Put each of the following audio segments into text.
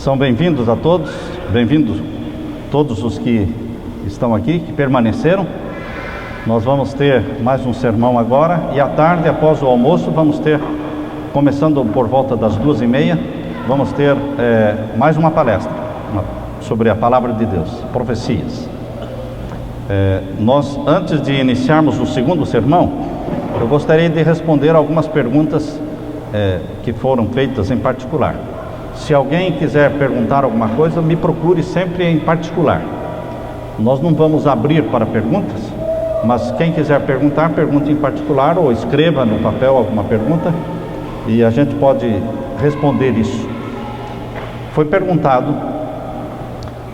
São bem-vindos a todos, bem-vindos todos os que estão aqui, que permaneceram. Nós vamos ter mais um sermão agora e à tarde, após o almoço, vamos ter, começando por volta das 2h30, vamos ter mais uma palestra sobre a Palavra de Deus, profecias. Nós, antes de iniciarmos o segundo sermão, eu gostaria de responder algumas perguntas que foram feitas em particular. Se alguém quiser perguntar alguma coisa, me procure sempre em particular. Nós não vamos abrir para perguntas, mas quem quiser perguntar, pergunte em particular ou escreva no papel alguma pergunta e a gente pode responder isso. Foi perguntado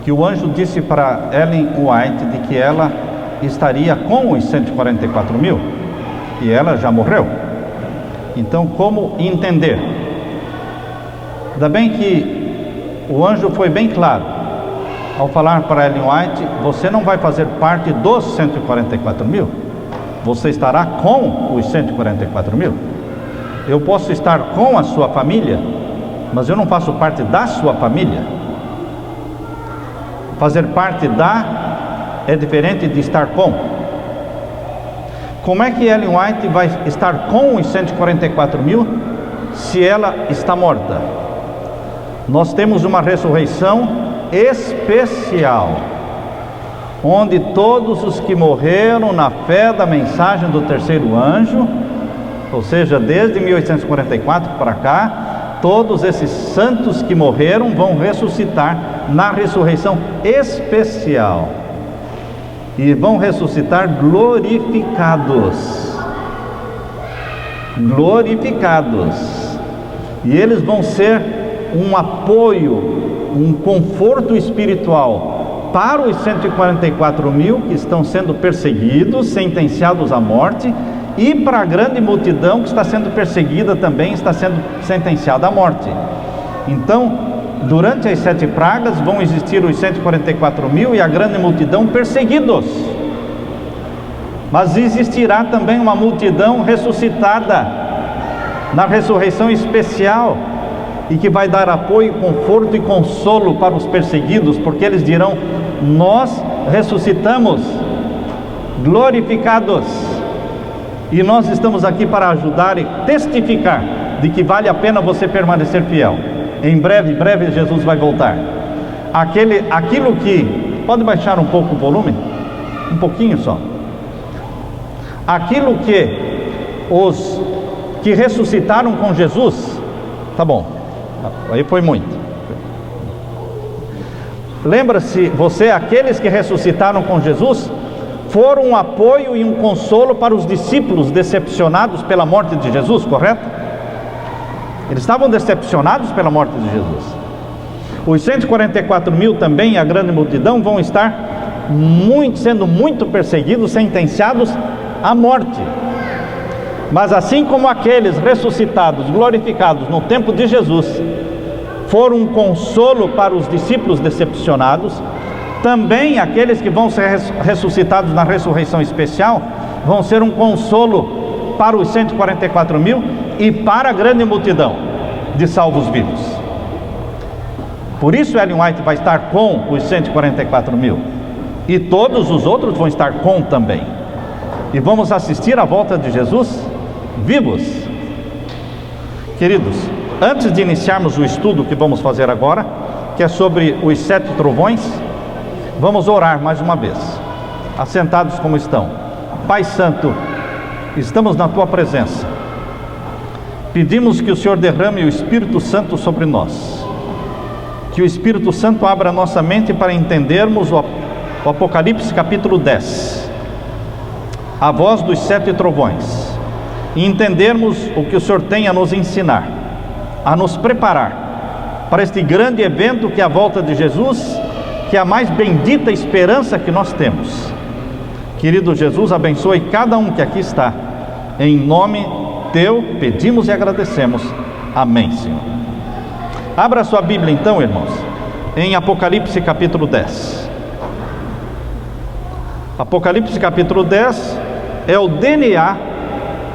que o anjo disse para Ellen White de que ela estaria com os 144 mil e ela já morreu. Então, como entender? Ainda bem que o anjo foi bem claro ao falar para Ellen White: você não vai fazer parte dos 144 mil, você estará com os 144 mil. Eu posso estar com a sua família, mas eu não faço parte da sua família. Fazer parte da é diferente de estar com. Como é que Ellen White vai estar com os 144 mil se ela está morta? Nós temos uma ressurreição especial, onde todos os que morreram na fé da mensagem do terceiro anjo, ou seja, desde 1844 para cá, todos esses santos que morreram vão ressuscitar na ressurreição especial, e vão ressuscitar glorificados, e eles vão ser um apoio, um conforto espiritual para os 144 mil que estão sendo perseguidos, sentenciados à morte, e para a grande multidão que está sendo perseguida também, está sendo sentenciada à morte. Então, durante as 7 pragas vão existir os 144 mil e a grande multidão perseguidos, mas existirá também uma multidão ressuscitada na ressurreição especial, e que vai dar apoio, conforto e consolo para os perseguidos, porque eles dirão: nós ressuscitamos glorificados, e nós estamos aqui para ajudar e testificar de que vale a pena você permanecer fiel. Em breve Jesus vai voltar. Aquilo que... Pode baixar um pouco o volume? Um pouquinho só. Aquilo que os que ressuscitaram com Jesus... Tá bom, aí foi muito. Lembra-se você, aqueles que ressuscitaram com Jesus foram um apoio e um consolo para os discípulos decepcionados pela morte de Jesus, correto? Eles estavam decepcionados pela morte de Jesus. Os 144 mil também, a grande multidão, vão estar sendo muito perseguidos, sentenciados à morte. Mas assim como aqueles ressuscitados, glorificados no tempo de Jesus, foram um consolo para os discípulos decepcionados, também aqueles que vão ser ressuscitados na ressurreição especial vão ser um consolo para os 144 mil e para a grande multidão de salvos vivos. Por isso Ellen White vai estar com os 144 mil, e todos os outros vão estar com também, e vamos assistir à volta de Jesus vivos. Queridos, antes de iniciarmos o estudo que vamos fazer agora, que é sobre os 7 trovões, vamos orar mais uma vez, assentados como estão. Pai Santo, estamos na Tua presença, pedimos que o Senhor derrame o Espírito Santo sobre nós, que o Espírito Santo abra a nossa mente para entendermos o Apocalipse capítulo 10, a voz dos 7 trovões, e entendermos o que o Senhor tem a nos ensinar, a nos preparar para este grande evento que é a volta de Jesus, que é a mais bendita esperança que nós temos. Querido Jesus, abençoe cada um que aqui está, em nome Teu pedimos e agradecemos, amém, Senhor. Abra sua Bíblia então, irmãos, em Apocalipse capítulo 10. Apocalipse capítulo 10 é o DNA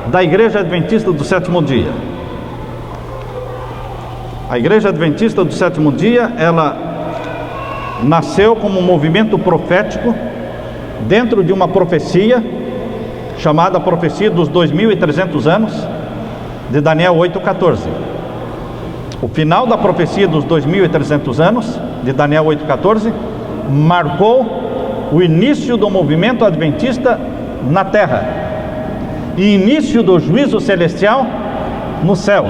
da Igreja Adventista do Sétimo Dia. A Igreja Adventista do Sétimo Dia, ela nasceu como um movimento profético dentro de uma profecia chamada Profecia dos 2300 anos, de Daniel 8,14. O final da profecia dos 2300 anos, de Daniel 8,14, marcou o início do movimento adventista na terra e início do juízo celestial no céu.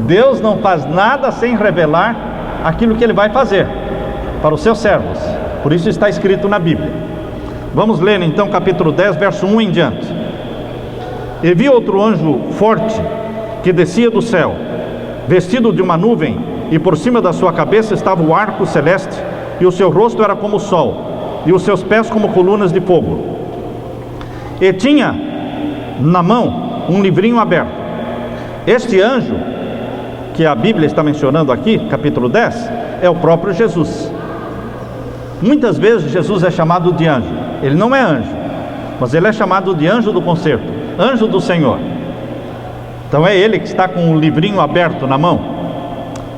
Deus não faz nada sem revelar aquilo que Ele vai fazer para os seus servos. Por isso está escrito na Bíblia. Vamos ler então capítulo 10, verso 1 em diante. E vi outro anjo forte que descia do céu, vestido de uma nuvem, e por cima da sua cabeça estava o arco celeste, e o seu rosto era como o sol, e os seus pés como colunas de fogo. E tinha na mão um livrinho aberto. Este anjo que a Bíblia está mencionando aqui, capítulo 10, é o próprio Jesus. Muitas vezes Jesus é chamado de anjo. Ele não é anjo, mas ele é chamado de anjo do concerto, anjo do Senhor. Então é ele que está com o livrinho aberto na mão.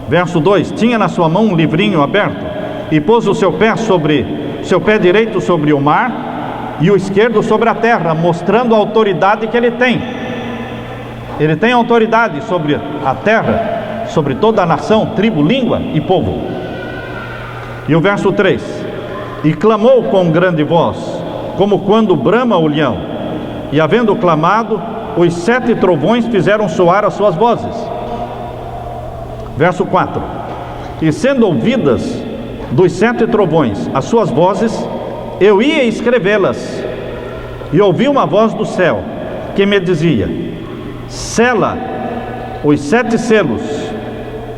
Verso 2: tinha na sua mão um livrinho aberto, e pôs o seu pé direito sobre o mar e o esquerdo sobre a terra, mostrando a autoridade que ele tem. Ele tem autoridade sobre a terra, sobre toda a nação, tribo, língua e povo. E o verso 3: e clamou com grande voz, como quando brama o leão, e havendo clamado, os 7 trovões fizeram soar as suas vozes. Verso 4: e sendo ouvidas dos 7 trovões as suas vozes, eu ia escrevê-las, e ouvi uma voz do céu que me dizia: sela os 7 selos,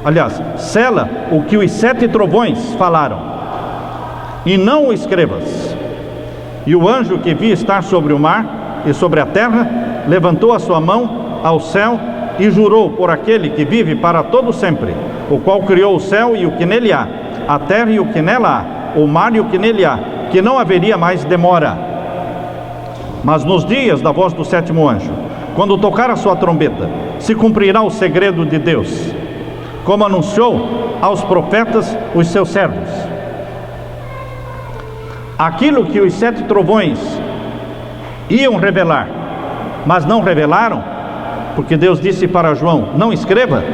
aliás, sela o que os 7 trovões falaram, e não o escrevas. E o anjo que vi estar sobre o mar e sobre a terra levantou a sua mão ao céu e jurou por aquele que vive para todo sempre, o qual criou o céu e o que nele há, a terra e o que nela há, o mar e o que nele há, que não haveria mais demora. Mas nos dias da voz do 7º anjo, quando tocar a sua trombeta, se cumprirá o segredo de Deus, como anunciou aos profetas os seus servos. Aquilo que os 7 trovões iam revelar, mas não revelaram, porque Deus disse para João: não escreva.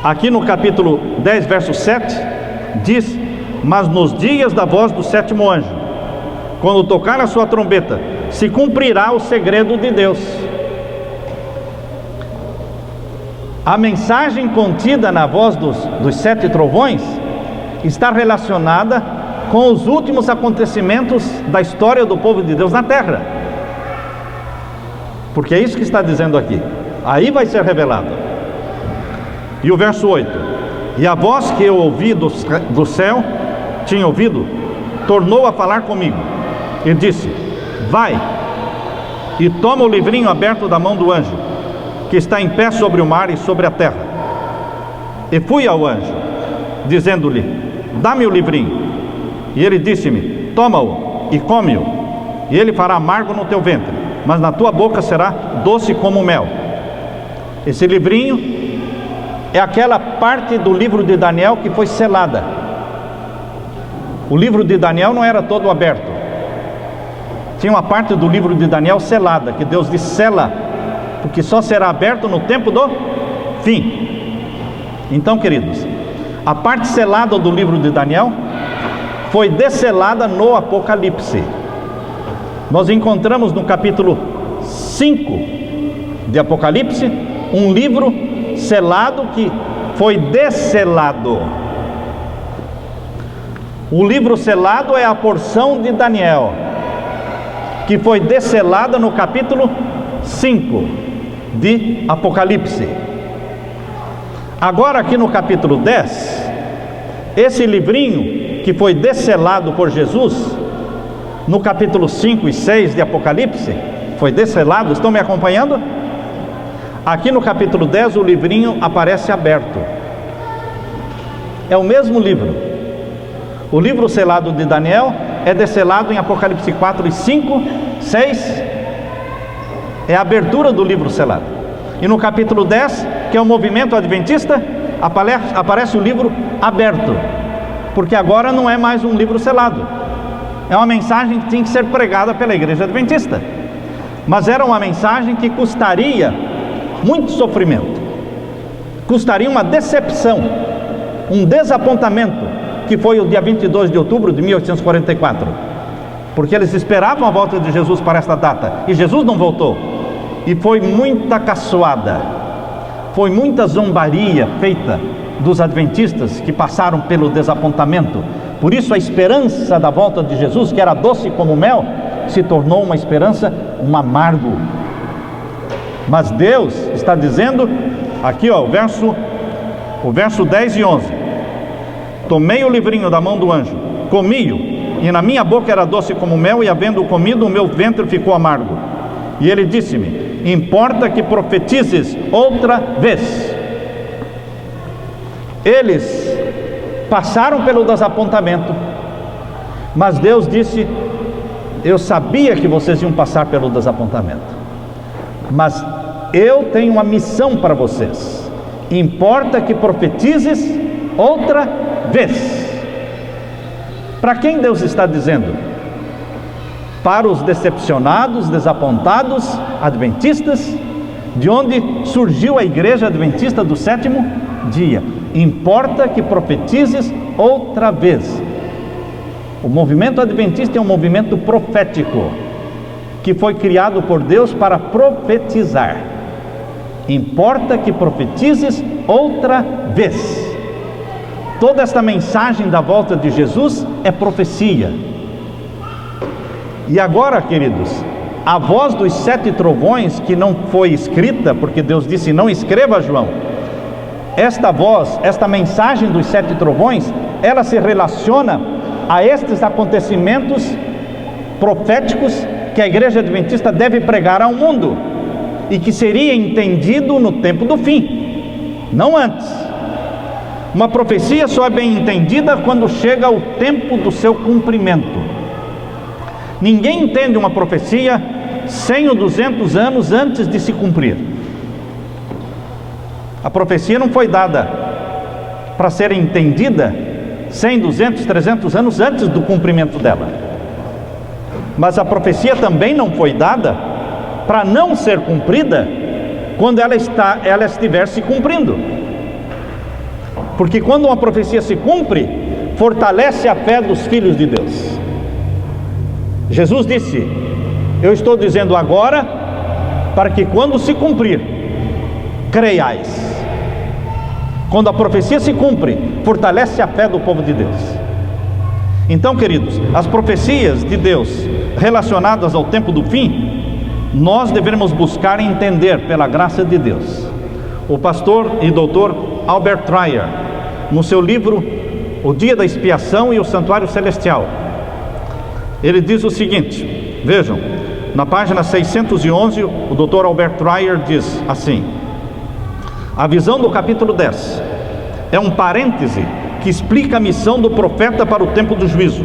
Aqui no capítulo 10, verso 7, diz: mas nos dias da voz do 7º anjo, quando tocar a sua trombeta, se cumprirá o segredo de Deus. A mensagem contida na voz dos 7 trovões está relacionada com os últimos acontecimentos da história do povo de Deus na terra, porque é isso que está dizendo aqui. Aí vai ser revelado. E o verso 8: e a voz que eu ouvi do céu, tinha ouvido, tornou a falar comigo e disse: vai e toma o livrinho aberto da mão do anjo que está em pé sobre o mar e sobre a terra. E fui ao anjo, dizendo-lhe: dá-me o livrinho. E ele disse-me: toma-o e come-o, e ele fará amargo no teu ventre, mas na tua boca será doce como mel. Esse livrinho é aquela parte do livro de Daniel que foi selada. O livro de Daniel não era todo aberto. Tinha uma parte do livro de Daniel selada, que Deus disse: sela, porque só será aberto no tempo do fim. Então, queridos, a parte selada do livro de Daniel foi desselada no Apocalipse. Nós encontramos no capítulo 5 de Apocalipse um livro selado que foi desselado. O livro selado é a porção de Daniel, que foi desselada no capítulo 5 de Apocalipse. Agora aqui no capítulo 10, esse livrinho que foi desselado por Jesus, no capítulo 5 e 6 de Apocalipse, foi desselado. Estão me acompanhando? Aqui no capítulo 10 o livrinho aparece aberto. É o mesmo livro. O livro selado de Daniel é desselado em Apocalipse 4 e 5, 6. É a abertura do livro selado. E no capítulo 10, que é o movimento adventista, aparece o livro aberto, porque agora não é mais um livro selado, é uma mensagem que tinha que ser pregada pela igreja adventista, mas era uma mensagem que custaria muito sofrimento, custaria uma decepção, um desapontamento, que foi o dia 22 de outubro de 1844, porque eles esperavam a volta de Jesus para esta data, e Jesus não voltou, e foi muita caçoada, foi muita zombaria feita dos adventistas que passaram pelo desapontamento. Por isso a esperança da volta de Jesus, que era doce como mel, se tornou uma esperança, um amargo. Mas Deus está dizendo, aqui ó, o verso 10 e 11: tomei o livrinho da mão do anjo, comi-o, e na minha boca era doce como mel, e havendo comido, o meu ventre ficou amargo. E ele disse-me: importa que profetizes outra vez. Eles passaram pelo desapontamento, mas Deus disse: eu sabia que vocês iam passar pelo desapontamento, mas eu tenho uma missão para vocês. Importa que profetizes outra vez. Para quem Deus está dizendo? Para os decepcionados, desapontados adventistas, de onde surgiu a igreja adventista do sétimo dia. Importa que profetizes outra vez. O movimento adventista é um movimento profético, que foi criado por Deus para profetizar. Importa que profetizes outra vez. Toda esta mensagem da volta de Jesus é profecia. E agora, queridos, a voz dos 7 trovões, que não foi escrita, porque Deus disse: não escreva, João. Esta voz, esta mensagem dos 7 trovões, ela se relaciona a estes acontecimentos proféticos que a igreja adventista deve pregar ao mundo, e que seria entendido no tempo do fim, não antes. Uma profecia só é bem entendida quando chega o tempo do seu cumprimento. Ninguém entende uma profecia 100 ou 200 anos antes de se cumprir. A profecia não foi dada para ser entendida 100, 200, 300 anos antes do cumprimento dela. Mas a profecia também não foi dada para não ser cumprida quando ela estiver se cumprindo. Porque quando uma profecia se cumpre, fortalece a fé dos filhos de Deus. Jesus disse: eu estou dizendo agora, para que quando se cumprir, creiais. Quando a profecia se cumpre, fortalece a fé do povo de Deus. Então, queridos, as profecias de Deus relacionadas ao tempo do fim, nós devemos buscar entender pela graça de Deus. O pastor e doutor Albert Dreyer, no seu livro O Dia da Expiação e o Santuário Celestial, ele diz o seguinte, vejam, na página 611, o Dr. Albert Dreyer diz assim: a visão do capítulo 10 é um parêntese que explica a missão do profeta para o tempo do juízo.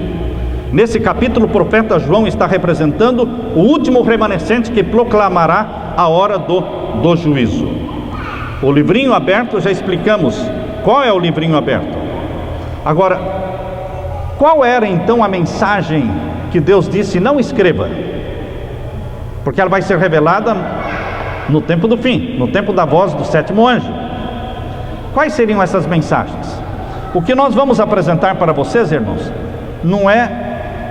Nesse capítulo, o profeta João está representando o último remanescente que proclamará a hora do juízo. O livrinho aberto, já explicamos qual é o livrinho aberto. Agora, qual era então a mensagem que Deus disse: não escreva, porque ela vai ser revelada no tempo do fim, no tempo da voz do sétimo anjo? Quais seriam essas mensagens? O que nós vamos apresentar para vocês, irmãos, não é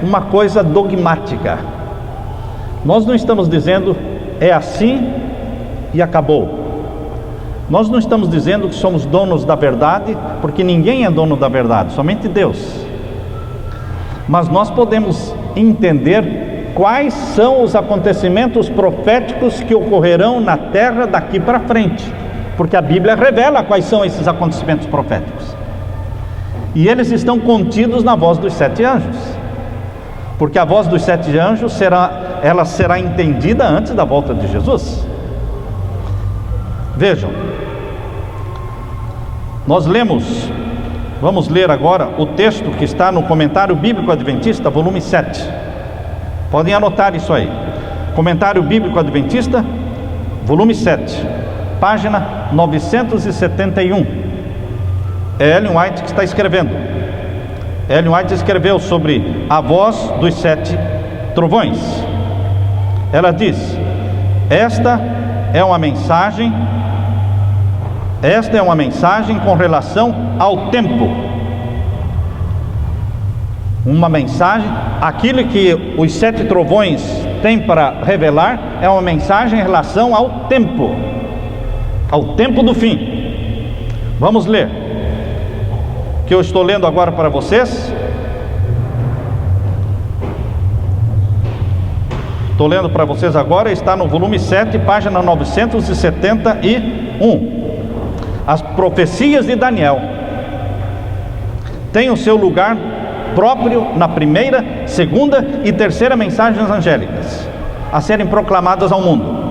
uma coisa dogmática. Nós não estamos dizendo é assim e acabou. Nós não estamos dizendo que somos donos da verdade, porque ninguém é dono da verdade, somente Deus. Mas nós podemos entender quais são os acontecimentos proféticos que ocorrerão na terra daqui para frente, porque a Bíblia revela quais são esses acontecimentos proféticos, e eles estão contidos na voz dos 7 anjos, porque a voz dos 7 anjos será entendida antes da volta de Jesus. Vejam, vamos ler agora o texto que está no Comentário Bíblico Adventista, volume 7. Podem anotar isso aí. Comentário Bíblico Adventista, volume 7, página 971. É Ellen White que está escrevendo. Ellen White escreveu sobre a voz dos 7 trovões. Ela diz: esta é uma mensagem com relação ao tempo. Uma mensagem, aquilo que os 7 trovões têm para revelar é uma mensagem em relação ao tempo do fim. Vamos ler, que eu estou lendo agora para vocês. Estou lendo para vocês agora, está no volume 7, página 971. As profecias de Daniel têm o seu lugar próprio na primeira, segunda e terceira mensagens angélicas a serem proclamadas ao mundo.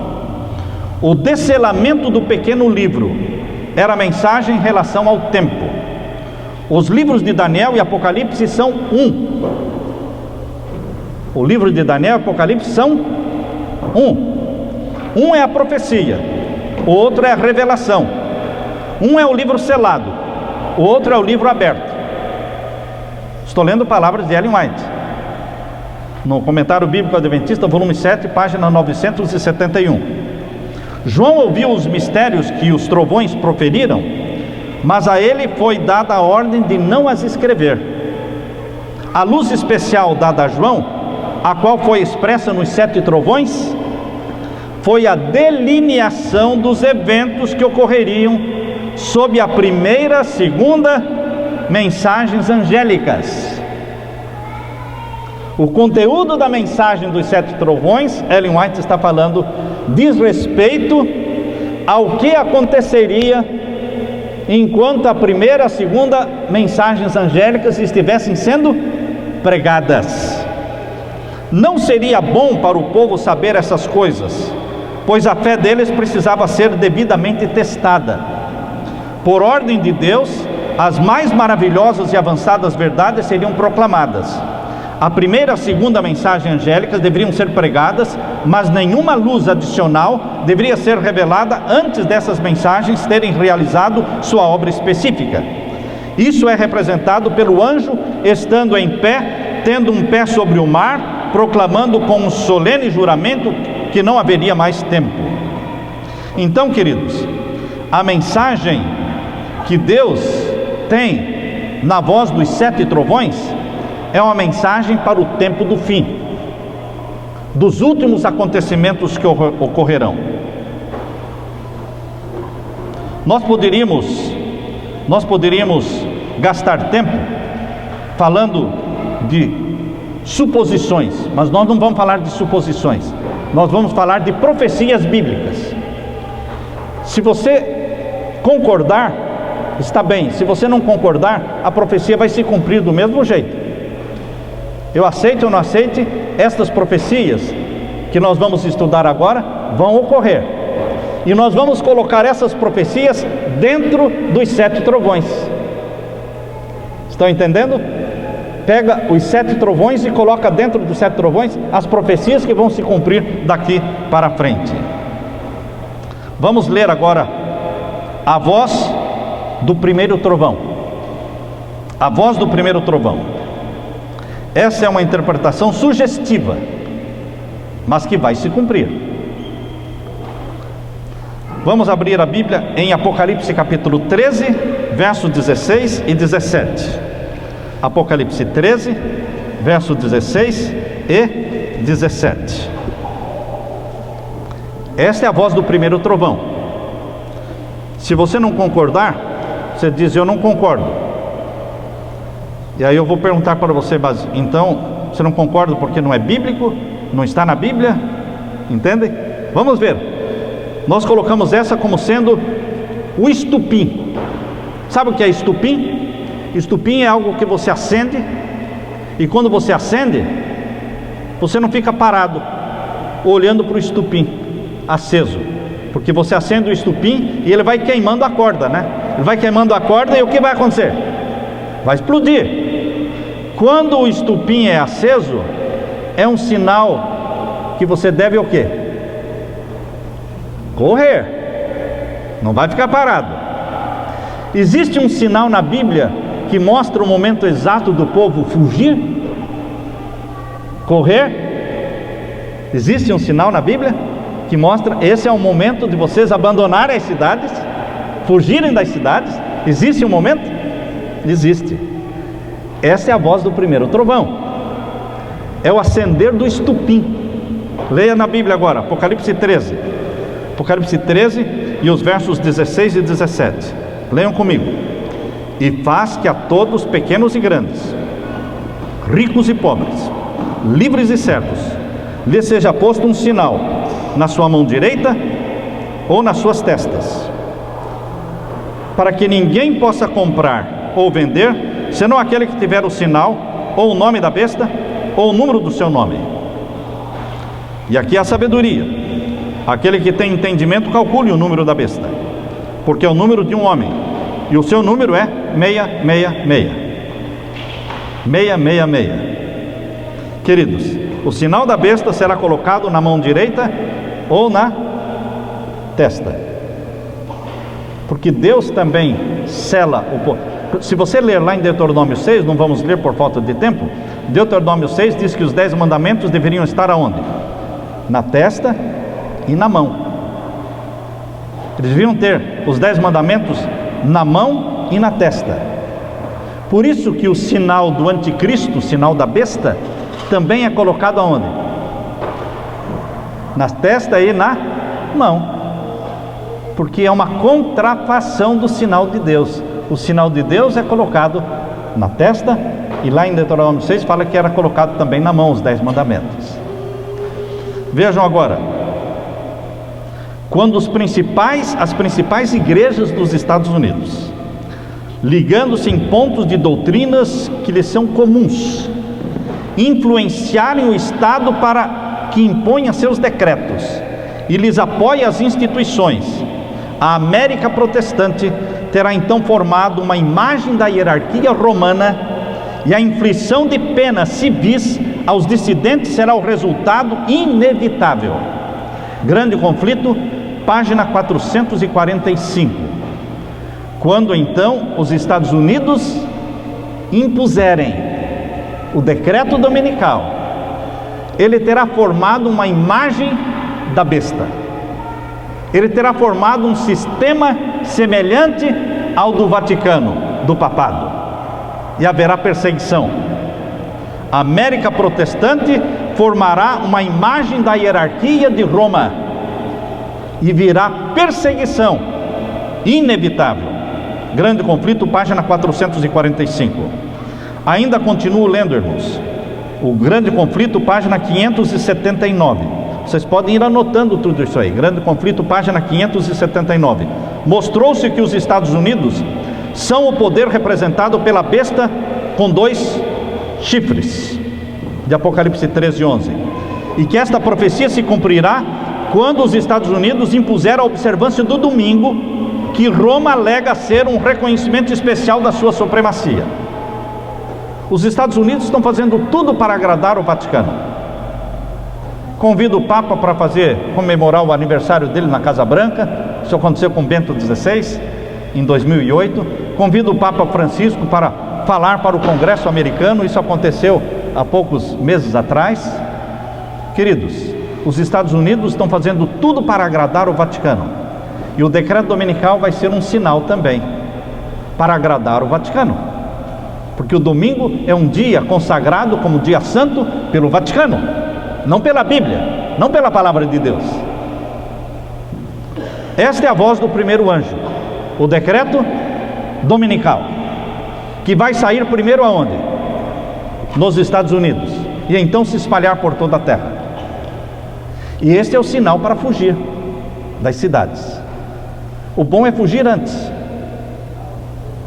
O descelamento do pequeno livro era a mensagem em relação ao tempo. Os livros de Daniel e Apocalipse são um. O livro de Daniel e Apocalipse são um. Um é a profecia, o outro é a revelação. Um é o livro selado, o outro é o livro aberto. Estou lendo palavras de Ellen White, no Comentário Bíblico Adventista, volume 7, página 971. João ouviu os mistérios que os trovões proferiram, mas a ele foi dada a ordem de não as escrever. A luz especial dada a João, a qual foi expressa nos 7 trovões, foi a delineação dos eventos que ocorreriam sob a primeira, segunda mensagens angélicas. O conteúdo da mensagem dos 7 trovões, Ellen White está falando, diz respeito ao que aconteceria enquanto a primeira e a segunda mensagens angélicas estivessem sendo pregadas. Não seria bom para o povo saber essas coisas, pois a fé deles precisava ser devidamente testada. Por ordem de Deus, as mais maravilhosas e avançadas verdades seriam proclamadas. A primeira e a segunda mensagem angélicas deveriam ser pregadas, mas nenhuma luz adicional deveria ser revelada antes dessas mensagens terem realizado sua obra específica. Isso é representado pelo anjo estando em pé, tendo um pé sobre o mar, proclamando com um solene juramento que não haveria mais tempo. Então, queridos, a mensagem que Deus tem na voz dos 7 trovões é uma mensagem para o tempo do fim, dos últimos acontecimentos que ocorrerão. Nós poderíamos gastar tempo falando de suposições, mas nós não vamos falar de suposições, nós vamos falar de profecias bíblicas. Se você concordar, está bem. Se você não concordar, a profecia vai se cumprir do mesmo jeito. Eu aceito ou não aceite, estas profecias que nós vamos estudar agora vão ocorrer. E nós vamos colocar essas profecias dentro dos 7 trovões. Estão entendendo? Pega os 7 trovões e coloca dentro dos 7 trovões as profecias que vão se cumprir daqui para frente. Vamos ler agora a voz do primeiro trovão. A voz do primeiro trovão. Essa é uma interpretação sugestiva, mas que vai se cumprir. Vamos abrir a Bíblia em Apocalipse capítulo 13, versos 16 e 17. Apocalipse 13, versos 16 e 17. Esta é a voz do primeiro trovão. Se você não concordar, você diz: eu não concordo. E aí eu vou perguntar para você, mas então você não concorda porque não é bíblico? Não está na Bíblia? Entendem? Vamos ver. Nós colocamos essa como sendo o estupim. Sabe o que é estupim? Estupim é algo que você acende, e quando você acende, você não fica parado olhando para o estupim aceso, porque você acende o estupim e ele vai queimando a corda, né? Ele vai queimando a corda, e o que vai acontecer? Vai explodir. Quando o estupim é aceso, é um sinal que você deve o quê? Correr. Não vai ficar parado. Existe um sinal na Bíblia que mostra o momento exato do povo fugir? Correr? Existe um sinal na Bíblia que mostra esse é o momento de vocês abandonarem as cidades, fugirem das cidades? Existe um momento? Existe. Essa é a voz do primeiro trovão. É o acender do estupim. Leia na Bíblia agora, Apocalipse 13. Apocalipse 13 e os versos 16 e 17. Leiam comigo. E faz que a todos, pequenos e grandes, ricos e pobres, livres e servos, lhe seja posto um sinal na sua mão direita ou nas suas testas, para que ninguém possa comprar ou vender, senão aquele que tiver o sinal, ou o nome da besta, ou o número do seu nome. E aqui a sabedoria. Aquele que tem entendimento, calcule o número da besta, porque é o número de um homem, e o seu número é 666. 666. Queridos, o sinal da besta será colocado na mão direita ou na testa, porque Deus também sela o povo. Se você ler lá em Deuteronômio 6, não vamos ler por falta de tempo, Deuteronômio 6 diz que os 10 mandamentos deveriam estar aonde? Na testa e na mão. Eles deviam ter os 10 mandamentos na mão e na testa. Por isso que o sinal do anticristo, o sinal da besta, também é colocado aonde? Na testa e na mão, porque é uma contrafação do sinal de Deus. O sinal de Deus é colocado na testa, e lá em Deuteronômio 6 fala que era colocado também na mão os 10 mandamentos. Vejam agora, quando as principais igrejas dos Estados Unidos, ligando-se em pontos de doutrinas que lhes são comuns, influenciarem o Estado para que imponha seus decretos e lhes apoie as instituições, a América protestante terá então formado uma imagem da hierarquia romana, e a inflição de penas civis aos dissidentes será o resultado inevitável. Grande Conflito, página 445. Quando então os Estados Unidos impuserem o decreto dominical, ele terá formado uma imagem da besta. Ele terá formado um sistema semelhante ao do Vaticano, do papado, e haverá perseguição. A América protestante formará uma imagem da hierarquia de Roma, e virá perseguição inevitável. Grande Conflito, página 445. Ainda continuo lendo, irmãos. O Grande Conflito, página 579. Vocês podem ir anotando tudo isso aí. Grande Conflito, página 579. Mostrou-se que os Estados Unidos são o poder representado pela besta com 2 chifres, de Apocalipse 13:11, e que esta profecia se cumprirá quando os Estados Unidos impuseram a observância do domingo, que Roma alega ser um reconhecimento especial da sua supremacia. Os Estados Unidos estão fazendo tudo para agradar o Vaticano. Convido o Papa para comemorar o aniversário dele na Casa Branca. Isso aconteceu com Bento XVI em 2008. Convido o Papa Francisco para falar para o Congresso americano. Isso aconteceu há poucos meses atrás. Queridos, os Estados Unidos estão fazendo tudo para agradar o Vaticano, e o decreto dominical vai ser um sinal também para agradar o Vaticano, porque o domingo é um dia consagrado como dia santo pelo Vaticano, não pela Bíblia, não pela palavra de Deus. Esta é a voz do primeiro anjo, o decreto dominical, que vai sair primeiro aonde? Nos Estados Unidos, e então se espalhar por toda a terra. E este é o sinal para fugir das cidades. O bom é fugir antes.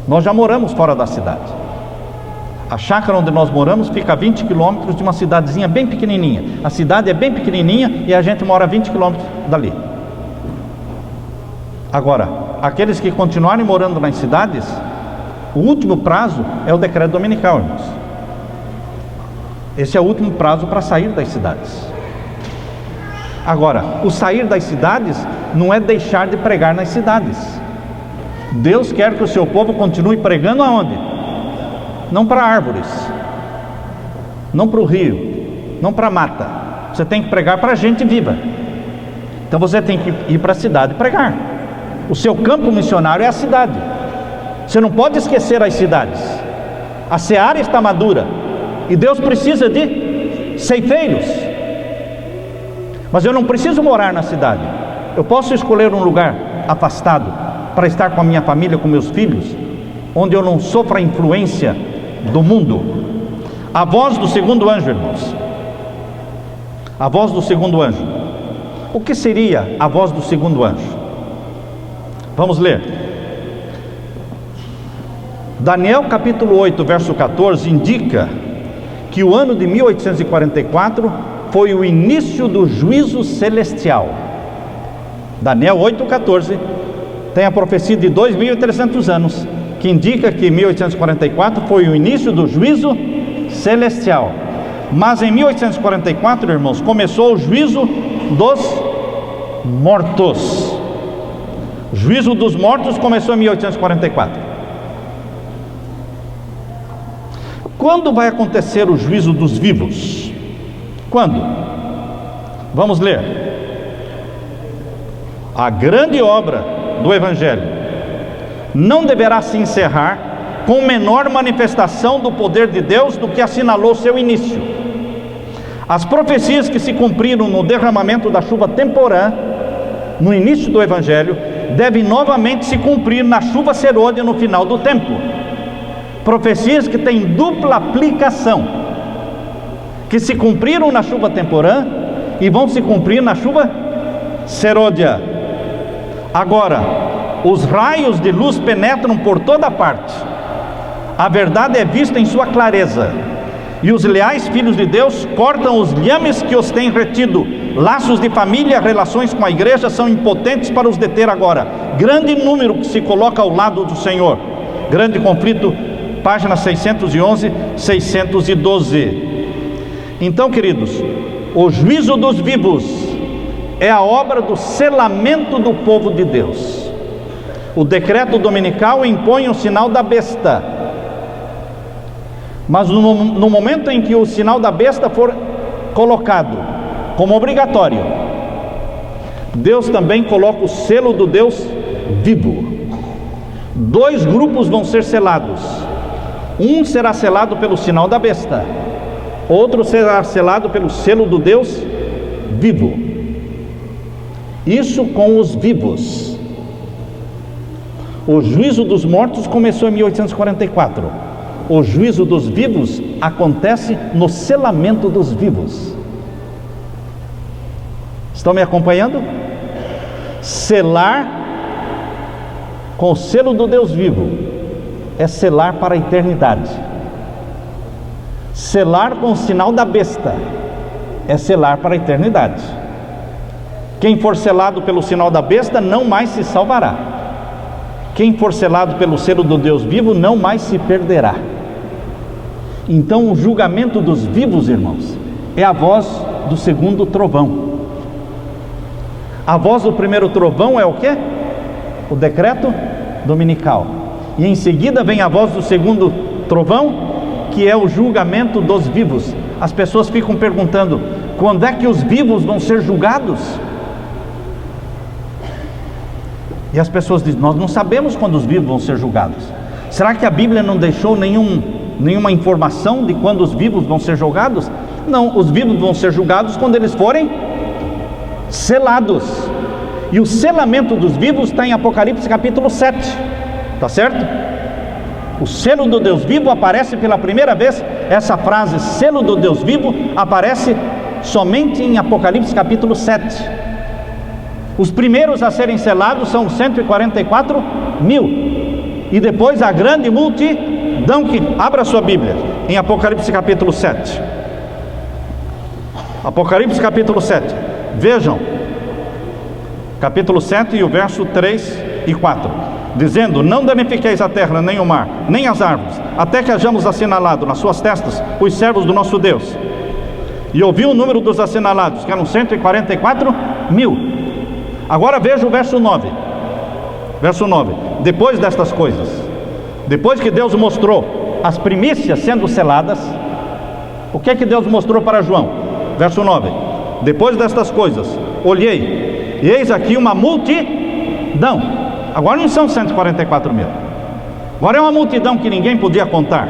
Nós já moramos fora da cidade. A chácara onde nós moramos fica a 20 quilômetros de uma cidadezinha bem pequenininha. A cidade é bem pequenininha e a gente mora a 20 quilômetros dali. Agora, aqueles que continuarem morando nas cidades, o último prazo é o decreto dominical, irmãos. Esse é o último prazo para sair das cidades. Agora, o sair das cidades não é deixar de pregar nas cidades. Deus quer que o seu povo continue pregando aonde? Não para árvores, não para o rio, não para a mata. Você tem que pregar para a gente viva. Então você tem que ir para a cidade pregar. O seu campo missionário é a cidade. Você não pode esquecer as cidades. A seara está madura e Deus precisa de ceifeiros. Mas eu não preciso morar na cidade. Eu posso escolher um lugar afastado para estar com a minha família, com meus filhos, onde eu não sofra a influência do mundo. A voz do segundo anjo, irmãos. A voz do segundo anjo. O que seria a voz do segundo anjo? Vamos ler. Daniel capítulo 8, verso 14 indica que o ano de 1844 foi o início do juízo celestial. Daniel 8,14 tem a profecia de 2.300 anos, que indica que 1844 foi o início do juízo celestial. Mas em 1844, irmãos, começou o juízo dos mortos. O juízo dos mortos começou em 1844. Quando vai acontecer o juízo dos vivos? Quando? Vamos ler. A grande obra do Evangelho não deverá se encerrar com menor manifestação do poder de Deus do que assinalou seu início. As profecias que se cumpriram no derramamento da chuva temporã, no início do Evangelho, devem novamente se cumprir na chuva serôdia no final do tempo. Profecias que têm dupla aplicação, que se cumpriram na chuva temporã e vão se cumprir na chuva serôdia. Agora, os raios de luz penetram por toda parte. A verdade é vista em sua clareza, e os leais filhos de Deus cortam os lhames que os têm retido. Laços de família, relações com a igreja são impotentes para os deter agora. Grande número que se coloca ao lado do Senhor. Grande conflito, página 611, 612. Então, queridos, o juízo dos vivos é a obra do selamento do povo de Deus. O decreto dominical impõe o sinal da besta, mas no momento em que o sinal da besta for colocado como obrigatório, Deus também coloca o selo do Deus vivo. Dois grupos vão ser selados. Um será selado pelo sinal da besta, outro será selado pelo selo do Deus vivo. Isso com os vivos. O juízo dos mortos começou em 1844. O juízo dos vivos acontece no selamento dos vivos. Estão me acompanhando? Selar com o selo do Deus vivo é selar para a eternidade. Selar com o sinal da besta é selar para a eternidade. Quem for selado pelo sinal da besta não mais se salvará. Quem for selado pelo selo do Deus vivo não mais se perderá. Então o julgamento dos vivos, irmãos, é a voz do segundo trovão. A voz do primeiro trovão é o quê? O decreto dominical. E em seguida vem a voz do segundo trovão, que é o julgamento dos vivos. As pessoas ficam perguntando: quando é que os vivos vão ser julgados? E as pessoas dizem: nós não sabemos quando os vivos vão ser julgados. Será que a Bíblia não deixou nenhuma informação de quando os vivos vão ser julgados? Não, os vivos vão ser julgados quando eles forem selados. E o selamento dos vivos está em Apocalipse capítulo 7, tá certo? O selo do Deus vivo aparece pela primeira vez. Essa frase, selo do Deus vivo, aparece somente em Apocalipse capítulo 7. Os primeiros a serem selados são 144 mil. E depois a grande multidão que... Abra sua Bíblia em Apocalipse capítulo 7. Apocalipse capítulo 7. Vejam, capítulo 7 e o verso 3 e 4. Dizendo: não danifiqueis a terra, nem o mar, nem as árvores, até que hajamos assinalado nas suas testas os servos do nosso Deus. e ouvi o número dos assinalados, que eram 144 mil. Agora veja o verso 9. Verso 9: depois destas coisas, depois que Deus mostrou as primícias sendo seladas, o que é que Deus mostrou para João? Verso 9: depois destas coisas, olhei, e eis aqui uma multidão. Agora não são 144 mil, agora é uma multidão que ninguém podia contar,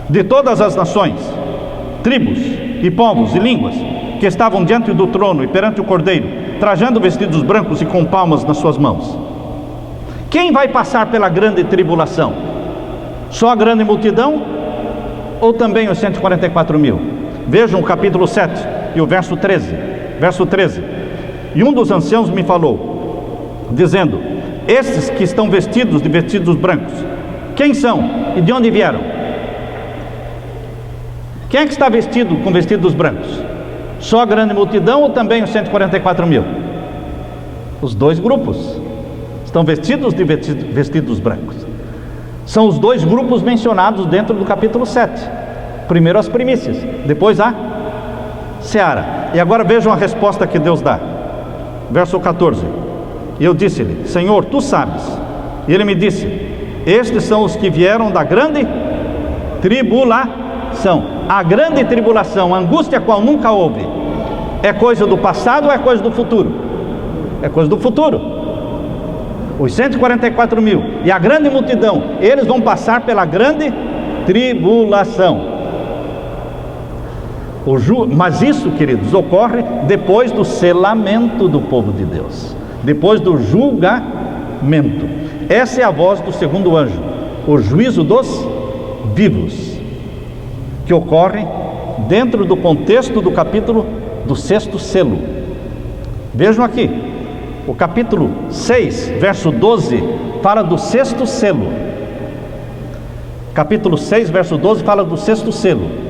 de todas as nações, tribos e povos e línguas, que estavam diante do trono e perante o Cordeiro, trajando vestidos brancos e com palmas nas suas mãos. Quem vai passar pela grande tribulação? Só a grande multidão ou também os 144 mil? Vejam o capítulo 7 e o verso 13. Verso 13: e um dos anciãos me falou, dizendo: estes que estão vestidos de vestidos brancos, quem são e de onde vieram? Quem é que está vestido com vestidos brancos? Só a grande multidão ou também os 144 mil? Os dois grupos estão vestidos de vestidos brancos. São os dois grupos mencionados dentro do capítulo 7. Primeiro as primícias, depois a seara. E agora vejam a resposta que Deus dá. Verso 14: e eu disse-lhe: Senhor, tu sabes. E ele me disse: estes são os que vieram da grande tribulação. A grande tribulação, a angústia qual nunca houve, é coisa do passado ou é coisa do futuro? É coisa do futuro. Os 144 mil e a grande multidão, eles vão passar pela grande tribulação. Mas isso, queridos, ocorre depois do selamento do povo de Deus, depois do julgamento. Essa é a voz do segundo anjo, o juízo dos vivos, que ocorre dentro do contexto do capítulo do sexto selo. Vejam aqui, o capítulo 6, verso 12, fala do sexto selo. Capítulo 6, verso 12, fala do sexto selo.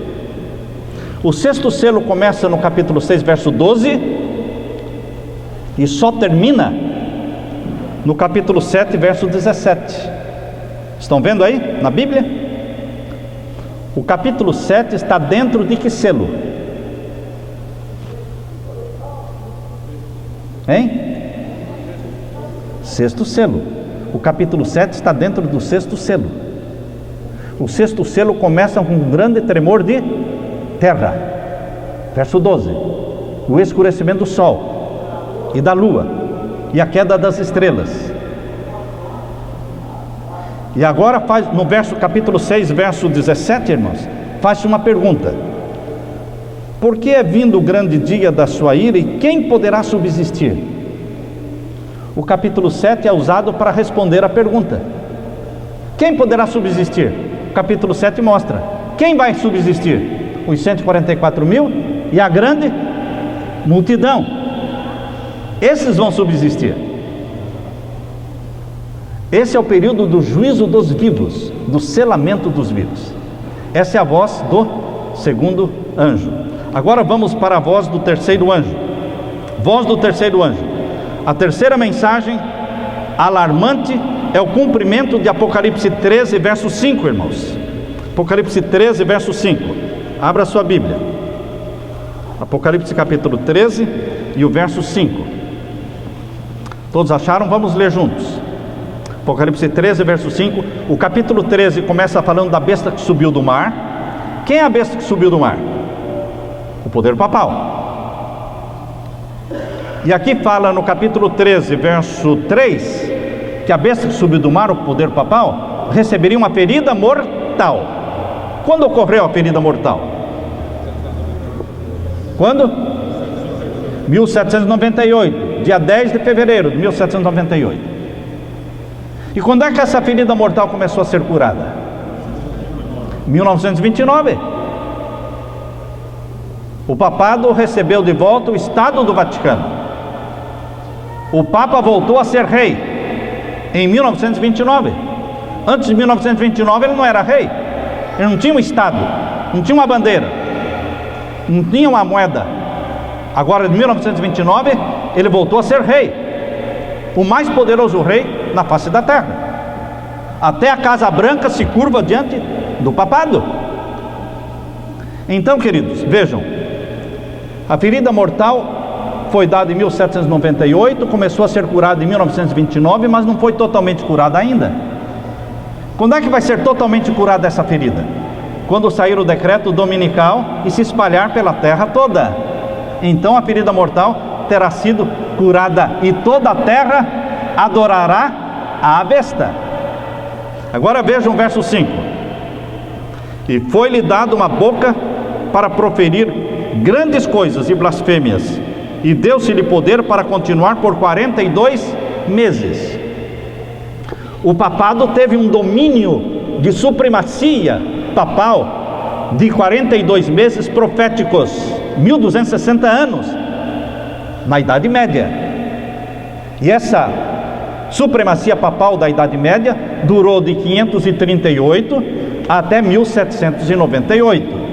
O sexto selo começa no capítulo 6, verso 12, e só termina no capítulo 7, verso 17. Estão vendo aí na Bíblia? O capítulo 7 está dentro de que selo? Hein? Sexto selo. O capítulo 7 está dentro do sexto selo. O sexto selo começa com um grande tremor de terra. Verso 12: o escurecimento do sol e da lua e a queda das estrelas. E agora faz, no capítulo 6, verso 17, irmãos, faz-se uma pergunta: por que é vindo o grande dia da sua ira e quem poderá subsistir? O capítulo 7 é usado para responder a pergunta: quem poderá subsistir? O capítulo 7 mostra quem vai subsistir: os 144 mil e a grande multidão. Esses vão subsistir. Esse é o período do juízo dos vivos, do selamento dos vivos. Essa é a voz do segundo anjo. Agora vamos para a voz do terceiro anjo. Voz do terceiro anjo. A terceira mensagem alarmante é o cumprimento de Apocalipse 13, verso 5, irmãos. Apocalipse 13, verso 5. Abra sua Bíblia. Apocalipse capítulo 13 e o verso 5. Todos acharam? Vamos ler juntos. Apocalipse 13, verso 5. O capítulo 13 começa falando da besta que subiu do mar. Quem é a besta que subiu do mar? O poder papal. E aqui fala no capítulo 13, verso 3, que a besta que subiu do mar, o poder papal, receberia uma ferida mortal. Quando ocorreu a ferida mortal? Quando? 1798, dia 10 de fevereiro de 1798. E quando é que essa ferida mortal começou a ser curada? 1929. O papado recebeu de volta o Estado do Vaticano. O Papa voltou a ser rei em 1929. Antes de 1929 ele não era rei. Ele não tinha um Estado, não tinha uma bandeira, não tinha uma moeda. Agora, em 1929, ele voltou a ser rei, o mais poderoso rei na face da terra. Até a Casa Branca se curva diante do papado. Então, queridos, vejam, A ferida mortal foi dada em 1798, começou a ser curada em 1929, mas não foi totalmente curada ainda. Quando é que vai ser totalmente curada essa ferida? Quando sair o decreto dominical e se espalhar pela terra toda. Então a ferida mortal terá sido curada e toda a terra adorará a besta. Agora vejam o verso 5. E foi-lhe dado uma boca para proferir grandes coisas e blasfêmias, e deu-se-lhe poder para continuar por 42 meses. O papado teve um domínio de supremacia papal de 42 meses proféticos, 1260 anos, na Idade Média. E essa supremacia papal da Idade Média durou de 538 até 1798.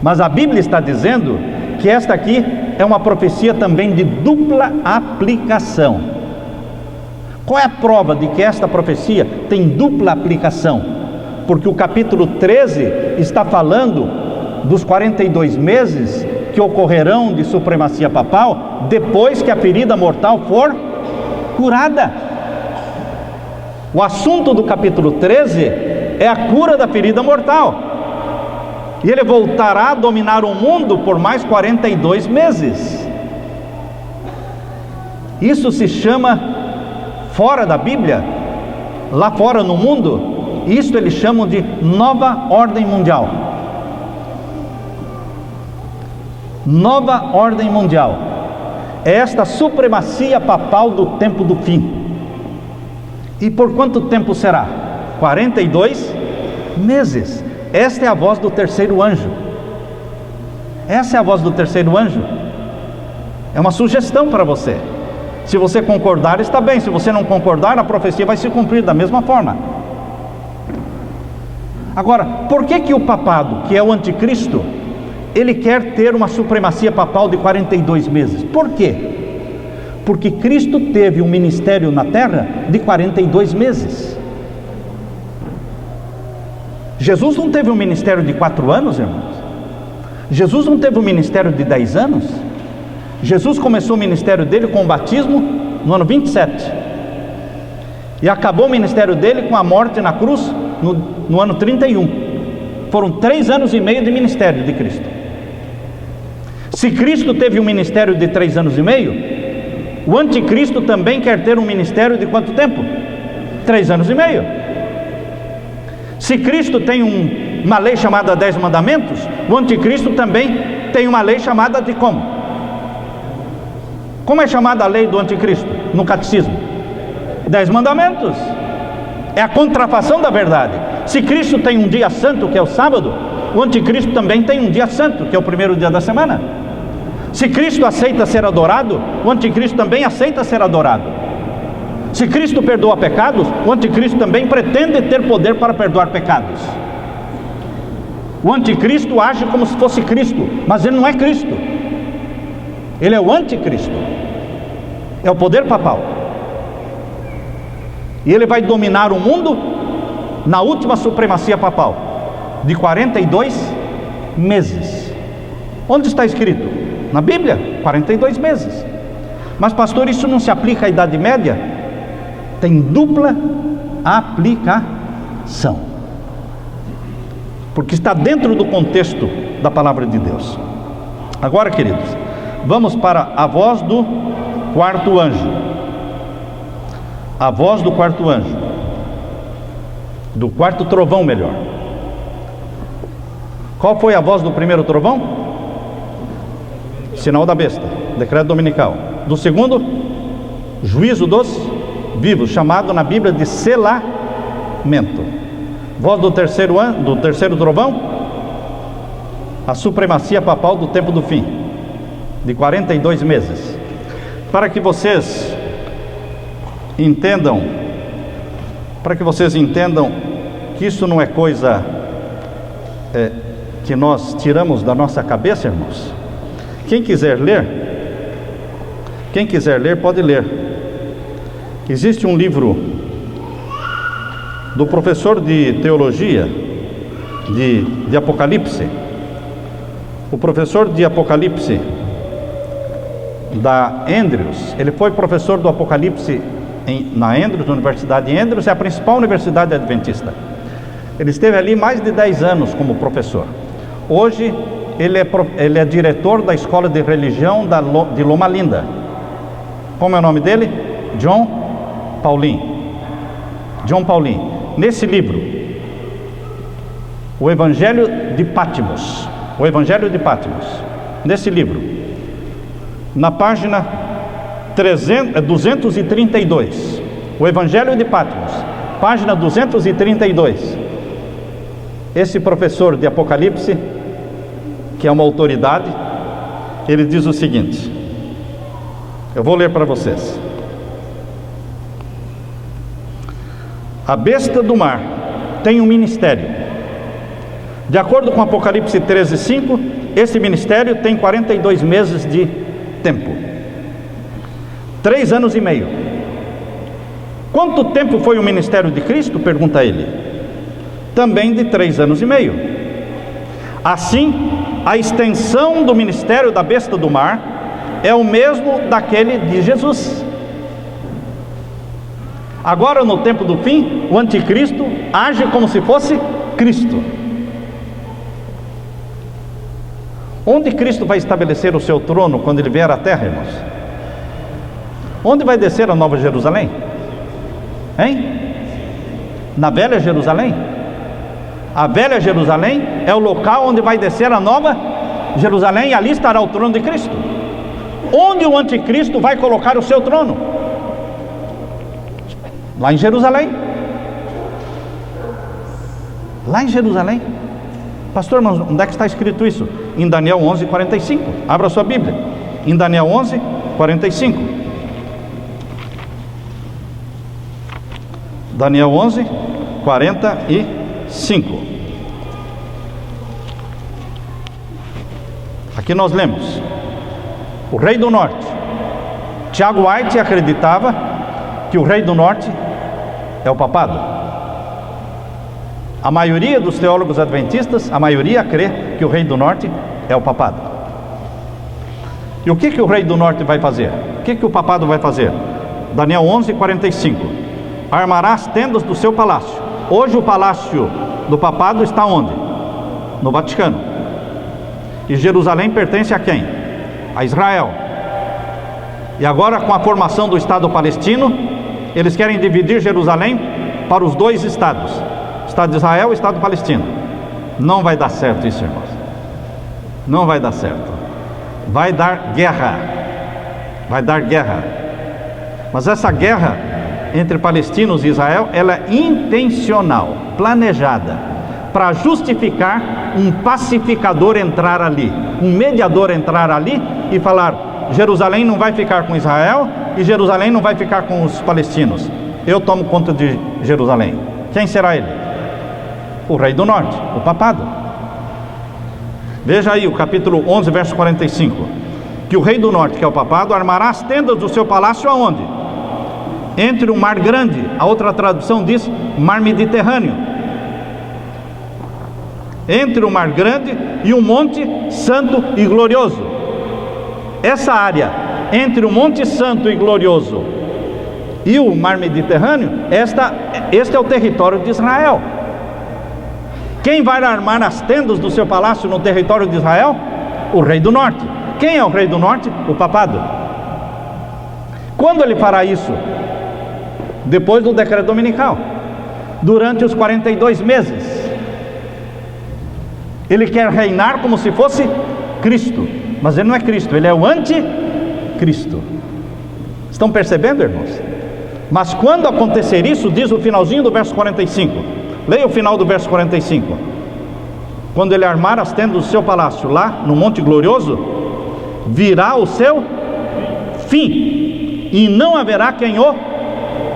Mas a Bíblia está dizendo que esta aqui é uma profecia também de dupla aplicação. Qual é a prova de que esta profecia tem dupla aplicação? Porque o capítulo 13 está falando dos 42 meses que ocorrerão de supremacia papal depois que a ferida mortal for curada. O assunto do capítulo 13 é a cura da ferida mortal. E ele voltará a dominar o mundo por mais 42 meses. Isso se chama, fora da Bíblia, lá fora no mundo, isso eles chamam de nova ordem mundial. Nova ordem mundial. É esta supremacia papal do tempo do fim. E por quanto tempo será? 42 meses. Esta é a voz do terceiro anjo. Essa é a voz do terceiro anjo. É uma sugestão para você. Se você concordar, está bem. Se você não concordar, a profecia vai se cumprir da mesma forma. Agora, por que o papado, que é o anticristo, ele quer ter uma supremacia papal de 42 meses? Por quê? Porque Cristo teve um ministério na terra de 42 meses. Jesus não teve um ministério de 4 anos, irmãos. Jesus não teve um ministério de 10 anos. Jesus começou o ministério dele com o batismo no ano 27. E acabou o ministério dele com a morte na cruz no ano 31. Foram 3 anos e meio de ministério de Cristo. Se Cristo teve um ministério de 3 anos e meio, o anticristo também quer ter um ministério de quanto tempo? 3 anos e meio. Se Cristo tem uma lei chamada 10 mandamentos, o anticristo também tem uma lei chamada de como? Como é chamada a lei do anticristo no catecismo? 10 mandamentos. É a contrafação da verdade. Se Cristo tem um dia santo, que é o sábado, o anticristo também tem um dia santo, que é o primeiro dia da semana. Se Cristo aceita ser adorado, o anticristo também aceita ser adorado. Se Cristo perdoa pecados, o anticristo também pretende ter poder para perdoar pecados. O anticristo age como se fosse Cristo, mas ele não é Cristo. Ele é o anticristo. É o poder papal. E ele vai dominar o mundo na última supremacia papal de 42 meses. Onde está escrito? Na Bíblia, 42 meses. Mas pastor, isso não se aplica à Idade Média? Tem dupla aplicação, porque está dentro do contexto da palavra de Deus. Agora, queridos, vamos para a voz do quarto anjo. A voz do quarto anjo, do quarto trovão, melhor. Qual foi a voz do primeiro trovão? Sinal da besta, decreto dominical. Do segundo, juízo dos vivos, chamado na Bíblia de selamento. Voz do terceiro trovão, a supremacia papal do tempo do fim, de 42 meses. Para que vocês entendam, que isso não é coisa que nós tiramos da nossa cabeça, irmãos. Quem quiser ler, pode ler. Existe um livro do professor de teologia de Apocalipse, O professor de Apocalipse da Andrews, ele foi professor do Apocalipse na Andrews, na Universidade de Andrews, é a principal universidade adventista. Ele esteve ali mais de 10 anos como professor. Hoje ele é diretor da Escola de Religião de Loma Linda. Como é o nome dele? John Paulin. John Paulin. Nesse livro, o Evangelho de Patmos, nesse livro, na página 232, o Evangelho de Patmos, página 232, esse professor de Apocalipse, que é uma autoridade, ele diz o seguinte, eu vou ler para vocês. A besta do mar tem um ministério. De acordo com Apocalipse 13:5, esse ministério tem 42 meses de tempo. 3 anos e meio. Quanto tempo foi o ministério de Cristo? Pergunta ele. Também de 3 anos e meio. Assim, a extensão do ministério da besta do mar é o mesmo daquele de Jesus. Agora, no tempo do fim, o anticristo age como se fosse Cristo. Onde Cristo vai estabelecer o seu trono quando ele vier à terra, irmãos? Onde vai descer a Nova Jerusalém? Hein? Na Velha Jerusalém? A Velha Jerusalém é o local onde vai descer a Nova Jerusalém, e ali estará o trono de Cristo. Onde o anticristo vai colocar o seu trono? Lá em Jerusalém. Lá em Jerusalém. Pastor, mas onde é que está escrito isso? Em Daniel 11:45. Abra sua Bíblia. Em Daniel 11:45. Daniel 11:45. Aqui nós lemos: o rei do norte. Tiago White acreditava que o rei do norte é o papado. A maioria dos teólogos adventistas, a maioria crê que o rei do norte é o papado. E o que o rei do norte vai fazer? O que o papado vai fazer? Daniel 11:45. Armará as tendas do seu palácio. Hoje o palácio do papado está onde? No Vaticano. E Jerusalém pertence a quem? A Israel. E agora, com a formação do Estado palestino, eles querem dividir Jerusalém para os 2 estados, Estado de Israel e Estado palestino. Não vai dar certo isso, irmãos. Não vai dar certo. Vai dar guerra. Vai dar guerra. Mas essa guerra entre palestinos e Israel, ela é intencional, planejada, para justificar um pacificador entrar ali, um mediador entrar ali e falar: Jerusalém não vai ficar com Israel e Jerusalém não vai ficar com os palestinos. Eu tomo conta de Jerusalém. Quem será ele? O rei do norte, o papado. Veja aí o capítulo 11, verso 45. Que o rei do norte, que é o papado, armará as tendas do seu palácio aonde? Entre o mar grande. A outra tradução diz mar Mediterrâneo. Entre o mar grande e o monte santo e glorioso. Essa área entre o monte santo e glorioso e o mar Mediterrâneo, este é o território de Israel. Quem vai armar as tendas do seu palácio no território de Israel? O rei do norte. Quem é o rei do norte? O papado. Quando ele fará isso? Depois do decreto dominical, durante os 42 meses. Ele quer reinar como se fosse Cristo, mas ele não é Cristo, ele é o anticristo. Estão percebendo, irmãos? Mas quando acontecer isso, diz o finalzinho do verso 45. Leia o final do verso 45. Quando ele armar as tendas do seu palácio lá no Monte Glorioso, virá o seu fim, e não haverá quem o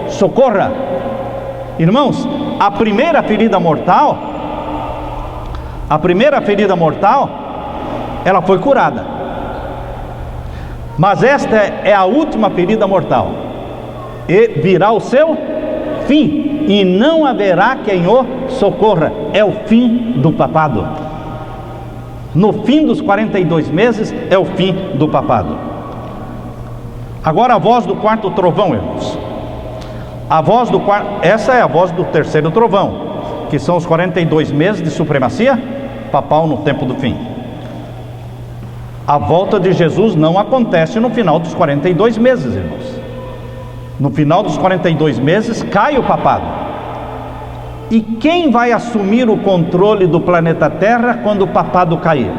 socorra. Irmãos, a primeira ferida mortal, ela foi curada. Mas esta é a última ferida mortal. E virá o seu fim, e não haverá quem o socorra. É o fim do papado. No fim dos 42 meses é o fim do papado. Agora a voz do quarto trovão, irmãos. Essa é a voz do terceiro trovão, que são os 42 meses de supremacia papal no tempo do fim. A volta de Jesus não acontece no final dos 42 meses, irmãos. No final dos 42 meses cai o papado. E quem vai assumir o controle do planeta Terra quando o papado cair?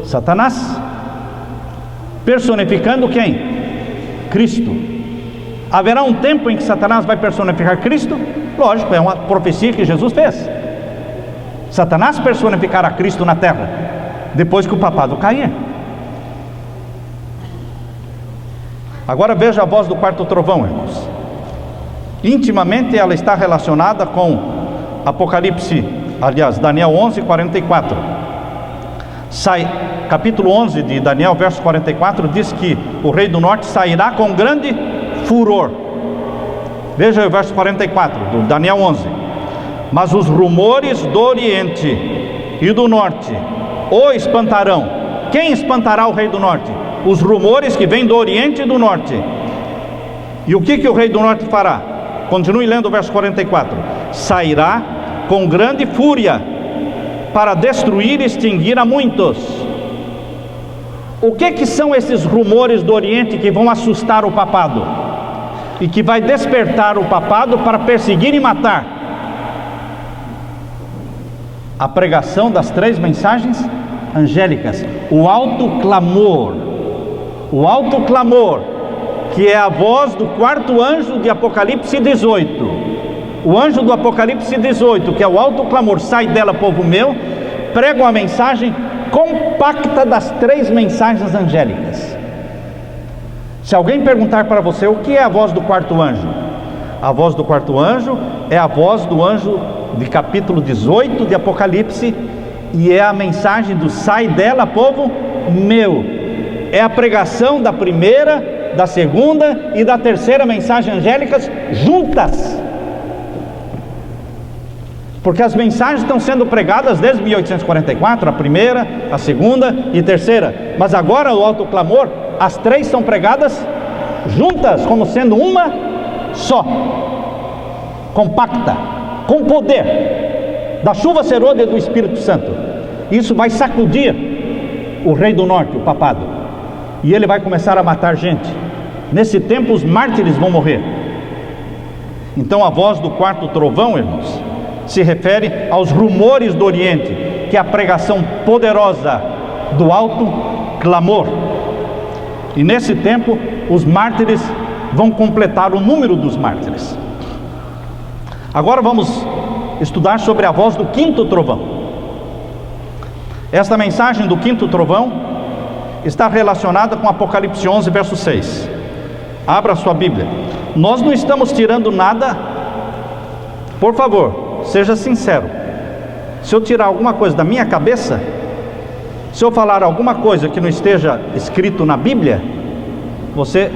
Satanás. Personificando quem? Cristo. Haverá um tempo em que Satanás vai personificar Cristo? Lógico, é uma profecia que Jesus fez. Satanás personificará Cristo na terra depois que o papado cair. Agora veja a voz do quarto trovão, irmãos. Intimamente ela está relacionada com Apocalipse, aliás, Daniel 11, 44. Capítulo 11 de Daniel, verso 44, diz que o rei do norte sairá com grande furor. Veja o verso 44 do Daniel 11. Mas os rumores do oriente e do norte o espantarão. Quem espantará o rei do norte? Os rumores que vêm do oriente e do norte. E o que o rei do norte fará? Continue lendo o verso 44. Sairá com grande fúria para destruir e extinguir a muitos. O que são esses rumores do oriente que vão assustar o papado e que vai despertar o papado para perseguir e matar? A pregação das 3 mensagens angélicas, o alto clamor, que é a voz do quarto anjo de Apocalipse 18. O anjo do Apocalipse 18, que é o alto clamor, sai dela, povo meu, prega uma mensagem compacta das 3 mensagens angélicas. Se alguém perguntar para você o que é a voz do quarto anjo, a voz do quarto anjo é a voz do anjo de capítulo 18 de Apocalipse, e é a mensagem do sai dela, povo meu. É a pregação da primeira, da segunda e da terceira mensagem angélicas juntas, porque as mensagens estão sendo pregadas desde 1844, a primeira, a segunda e terceira, mas agora o alto clamor, as 3 são pregadas juntas, como sendo uma só, compacta, com poder da chuva serôdia do Espírito Santo. Isso vai sacudir o rei do norte, o papado, e ele vai começar a matar gente. Nesse tempo os mártires vão morrer. Então a voz do quarto trovão, irmãos, se refere aos rumores do oriente, que é a pregação poderosa do alto clamor. E nesse tempo os mártires vão completar o número dos mártires. Agora vamos estudar sobre a voz do quinto trovão. Esta mensagem do quinto trovão está relacionada com Apocalipse 11, verso 6. Abra sua Bíblia. Nós não estamos tirando nada, por favor, seja sincero. Se eu tirar alguma coisa da minha cabeça, se eu falar alguma coisa que não esteja escrito na Bíblia, você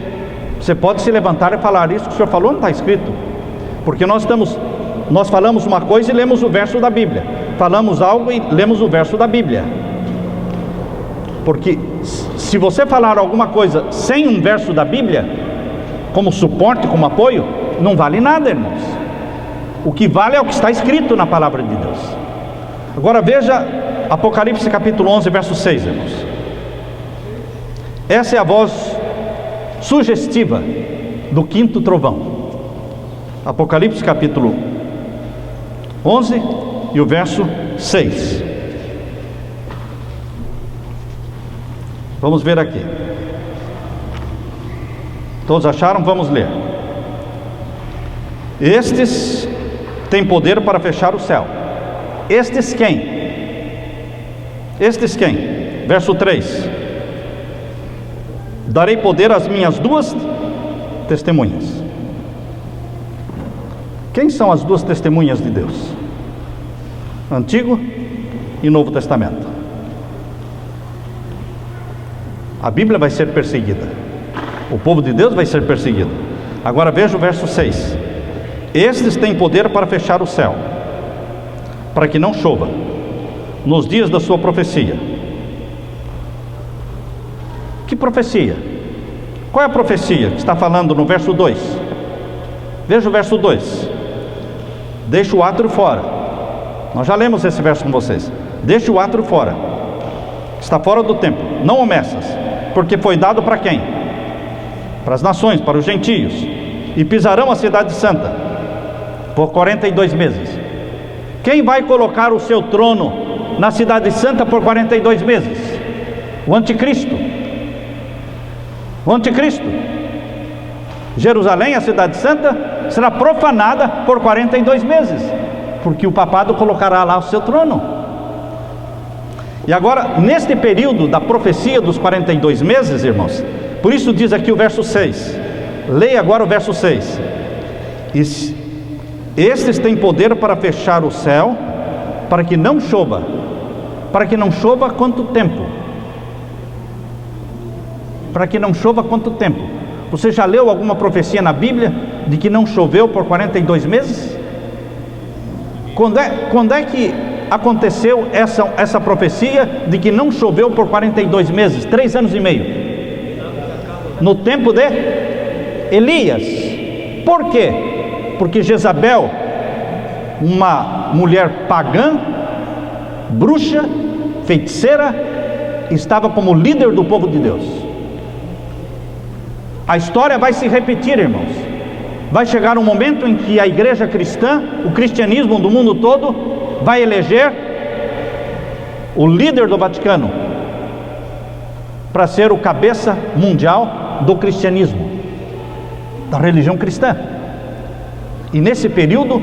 pode se levantar e falar: isso que o senhor falou não está escrito, porque nós falamos uma coisa e lemos o verso da Bíblia, falamos algo e lemos o verso da Bíblia. Porque se você falar alguma coisa sem um verso da Bíblia como suporte, como apoio, não vale nada, irmãos. O que vale é o que está escrito na palavra de Deus. Agora veja Apocalipse capítulo 11, verso 6, irmãos. Essa é a voz sugestiva do quinto trovão. Apocalipse capítulo 11 e o verso 6. Vamos ver aqui. Todos acharam? Vamos ler. Estes têm poder para fechar o céu. Estes quem? Estes quem? Verso 3. Darei poder às minhas 2 testemunhas. Quem são as 2 testemunhas de Deus? Antigo e Novo Testamento. A Bíblia vai ser perseguida, o povo de Deus vai ser perseguido. Agora veja o verso 6. Estes têm poder para fechar o céu, para que não chova, nos dias da sua profecia. Que profecia? Qual é a profecia que está falando no verso 2? Veja o verso 2. Deixa o átrio fora. Nós já lemos esse verso com vocês. Deixa o átrio fora. Está fora do templo. Não o meças, porque foi dado para quem? Para as nações, para os gentios. E pisarão a cidade santa por 42 meses. Quem vai colocar o seu trono na cidade santa por 42 meses? O anticristo. O anticristo. Jerusalém, a cidade santa, será profanada por 42 meses, porque o papado colocará lá o seu trono. E agora, neste período da profecia dos 42 meses, irmãos, por isso diz aqui o verso 6. Leia agora o verso 6. Estes têm poder para fechar o céu, para que não chova. Para que não chova quanto tempo? Para que não chova quanto tempo? Você já leu alguma profecia na Bíblia de que não choveu por 42 meses? Quando é que aconteceu essa profecia de que não choveu por 42 meses? 3 anos e meio. No tempo de Elias. Por quê? Porque Jezabel, uma mulher pagã, bruxa, feiticeira, estava como líder do povo de Deus. A história vai se repetir, irmãos. Vai chegar um momento em que a igreja cristã, o cristianismo do mundo todo, vai eleger o líder do Vaticano para ser o cabeça mundial do cristianismo, da religião cristã. E nesse período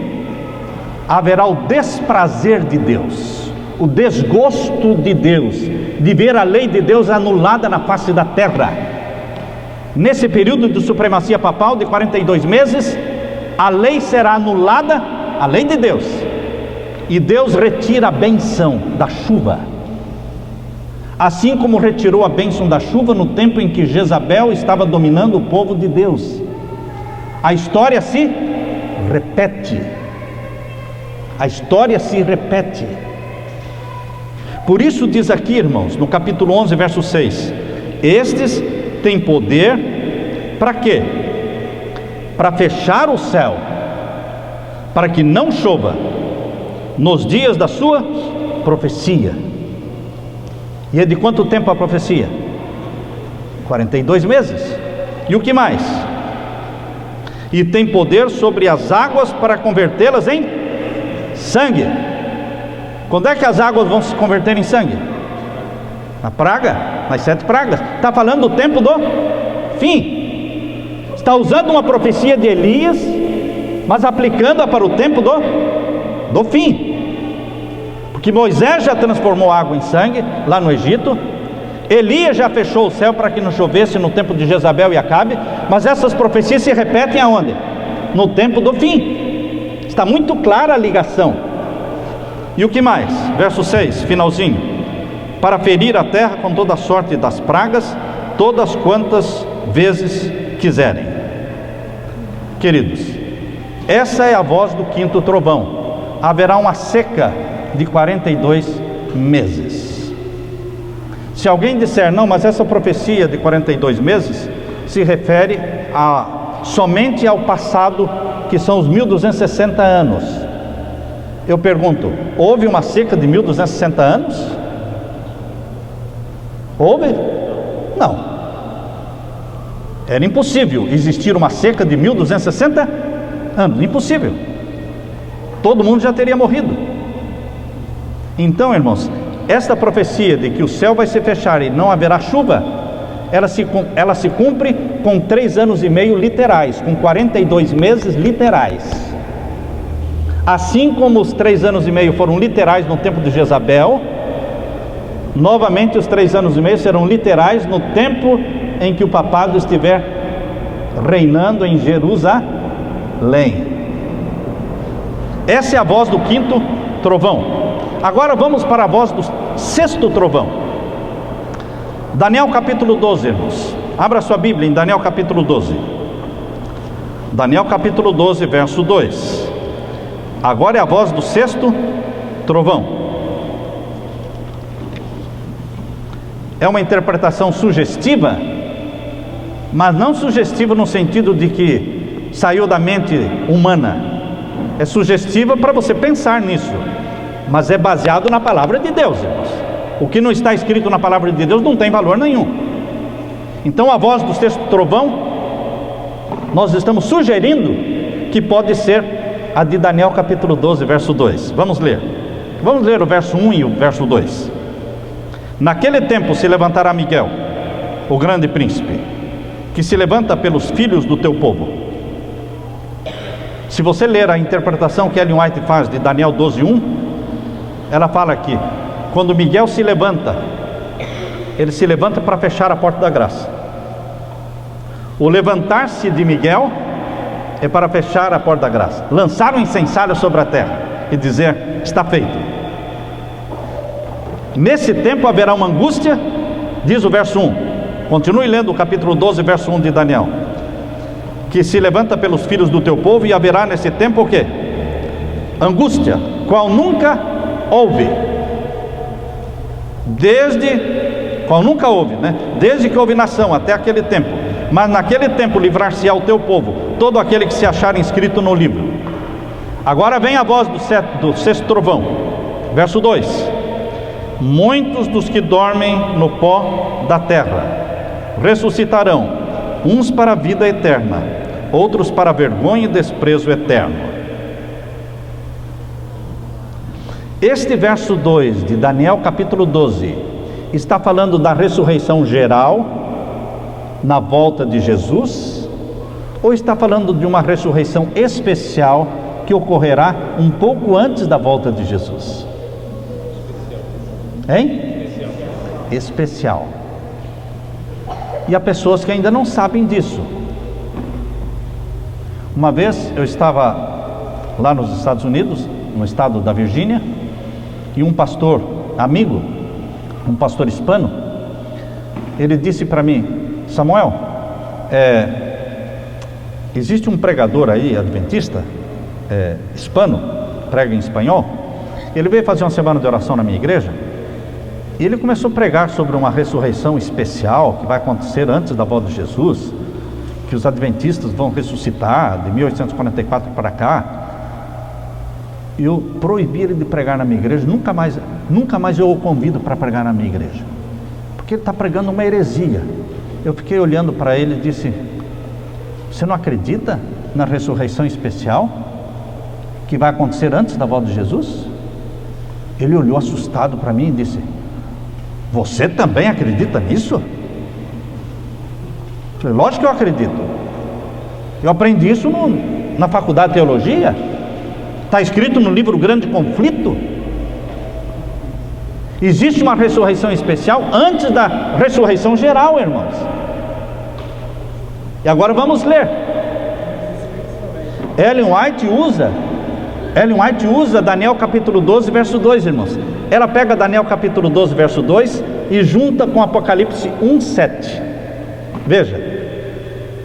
haverá o desprazer de Deus, o desgosto de Deus, de ver a lei de Deus anulada na face da terra. Nesse período de supremacia papal de 42 meses, a lei será anulada, a lei de Deus, e Deus retira a bênção da chuva, assim como retirou a bênção da chuva no tempo em que Jezabel estava dominando o povo de Deus. A história se repete. A história se repete. Por isso diz aqui, irmãos, no capítulo 11, verso 6: estes têm poder para quê? Para fechar o céu, para que não chova nos dias da sua profecia. E é de quanto tempo a profecia? 42 meses. E o que mais? E tem poder sobre as águas para convertê-las em sangue. Quando é que as águas vão se converter em sangue? Na praga, nas 7 pragas. Está falando do tempo do fim. Está usando uma profecia de Elias, mas aplicando-a para o tempo do fim. Porque Moisés já transformou água em sangue lá no Egito. Elias já fechou o céu para que não chovesse no tempo de Jezabel e Acabe. Mas essas profecias se repetem aonde? No tempo do fim. Está muito clara a ligação. E o que mais? Verso 6, finalzinho: para ferir a terra com toda sorte das pragas, todas quantas vezes quiserem. Queridos, essa é a voz do 5º trovão. Haverá uma seca de 42 meses. Se alguém disser, não, mas essa profecia de 42 meses se refere somente ao passado, que são os 1260 anos. Eu pergunto, houve uma seca de 1260 anos? Houve? Não. Era impossível existir uma seca de 1260 anos, impossível. Todo mundo já teria morrido. Então, irmãos, esta profecia de que o céu vai se fechar e não haverá chuva, ela se cumpre com 3 anos e meio literais, com 42 meses literais. Assim como os 3 anos e meio foram literais no tempo de Jezabel, novamente os 3 anos e meio serão literais no tempo em que o papado estiver reinando em Jerusalém. Essa é a voz do 5º trovão. Agora vamos para a voz do 6º trovão. Daniel capítulo 12, irmãos. Abra sua Bíblia em Daniel capítulo 12. Daniel capítulo 12, verso 2. Agora é a voz do 6º trovão. é uma interpretação sugestiva, mas não sugestiva no sentido de que saiu da mente humana. É sugestiva para você pensar nisso, mas é baseado na palavra de Deus, irmãos. O que não está escrito na palavra de Deus não tem valor nenhum. Então a voz do sexto trovão, nós estamos sugerindo que pode ser a de Daniel capítulo 12, verso 2. Vamos ler o verso 1 e o verso 2. Naquele tempo se levantará Miguel, o grande príncipe, que se levanta pelos filhos do teu povo. Se você ler a interpretação que Ellen White faz de Daniel 12:1, ela fala aqui: quando Miguel se levanta, ele se levanta para fechar a porta da graça. O levantar-se de Miguel é para fechar a porta da graça, lançar um incensário sobre a terra e dizer: está feito. Nesse tempo haverá uma angústia, diz o verso 1. Continue lendo o capítulo 12, verso 1 de Daniel. Que se levanta pelos filhos do teu povo, e haverá nesse tempo o quê? Angústia, qual nunca houve. Qual nunca houve, né? Desde que houve nação até aquele tempo. Mas naquele tempo livrar-se-á o teu povo, todo aquele que se achar inscrito no livro. Agora vem a voz do sexto trovão, verso 2. Muitos dos que dormem no pó da terra ressuscitarão, uns para a vida eterna, outros para a vergonha e desprezo eterno. Este verso 2 de Daniel capítulo 12 está falando da ressurreição geral na volta de Jesus, ou está falando de uma ressurreição especial que ocorrerá um pouco antes da volta de Jesus? Hein? Especial. E há pessoas que ainda não sabem disso. Uma vez eu estava lá nos Estados Unidos, no estado da Virgínia, e um pastor amigo, um pastor hispano, ele disse para mim: Samuel, existe um pregador aí, adventista, hispano, prega em espanhol. Ele veio fazer uma semana de oração na minha igreja, e ele começou a pregar sobre uma ressurreição especial que vai acontecer antes da volta de Jesus, que os adventistas vão ressuscitar de 1844 para cá. E eu proibi ele de pregar na minha igreja. Nunca mais eu o convido para pregar na minha igreja, porque ele está pregando uma heresia. Eu fiquei olhando para ele e disse: você não acredita na ressurreição especial que vai acontecer antes da volta de Jesus? Ele olhou assustado para mim e disse: você também acredita nisso? Eu falei: lógico que eu acredito. Eu aprendi isso na faculdade de teologia. Está escrito no livro Grande Conflito. Existe uma ressurreição especial antes da ressurreição geral, irmãos. E agora vamos ler. Ellen White usa Daniel capítulo 12, verso 2, irmãos. Ela pega Daniel capítulo 12, verso 2 e junta com Apocalipse 1:7. Veja,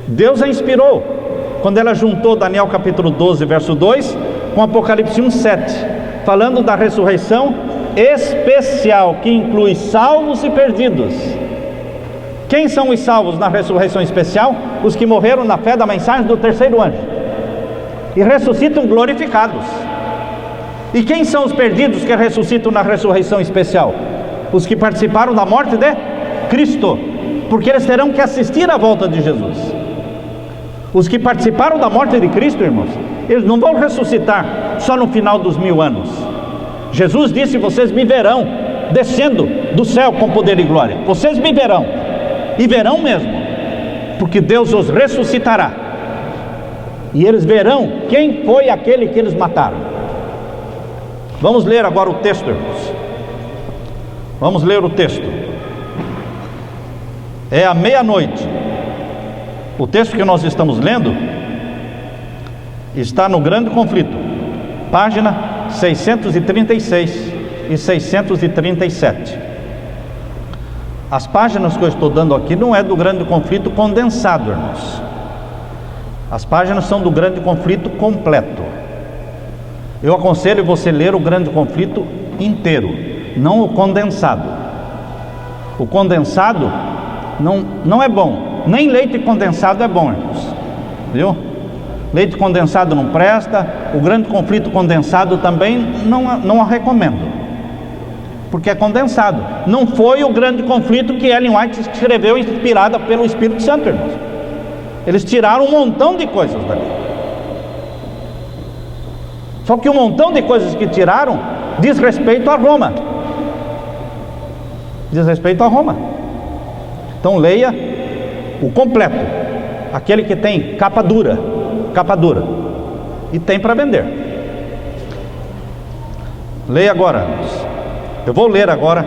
Deus a inspirou quando ela juntou Daniel capítulo 12, verso 2 com Apocalipse 1:7, falando da ressurreição especial, que inclui salvos e perdidos. Quem são os salvos na ressurreição especial? Os que morreram na fé da mensagem do terceiro anjo e ressuscitam glorificados. E quem são os perdidos que ressuscitam na ressurreição especial? Os que participaram da morte de Cristo, porque eles terão que assistir à volta de Jesus. Os que participaram da morte de Cristo, irmãos, eles não vão ressuscitar só no final dos 1000 anos. Jesus disse: vocês me verão descendo do céu com poder e glória. Vocês me verão, e verão mesmo, porque Deus os ressuscitará, e eles verão quem foi aquele que eles mataram. Vamos ler agora o texto, irmãos. Vamos ler o texto. É à meia-noite. O texto que nós estamos lendo está no Grande Conflito, página 636 e 637. As páginas que eu estou dando aqui não é do Grande Conflito condensado, irmãos. As páginas são do Grande Conflito completo. Eu aconselho você ler o Grande Conflito inteiro, não o condensado. O condensado não é bom. Nem leite condensado é bom, irmãos. Viu? Leite condensado não presta. O grande conflito condensado também não a recomendo, porque é condensado. Não foi o grande conflito que Ellen White escreveu, inspirada pelo Espírito Santo, irmãos. Eles tiraram um montão de coisas dali. Só que um montão de coisas que tiraram diz respeito a Roma. Diz respeito a Roma. Então leia o completo, aquele que tem capa dura, e tem para vender. Leia agora. Eu vou ler agora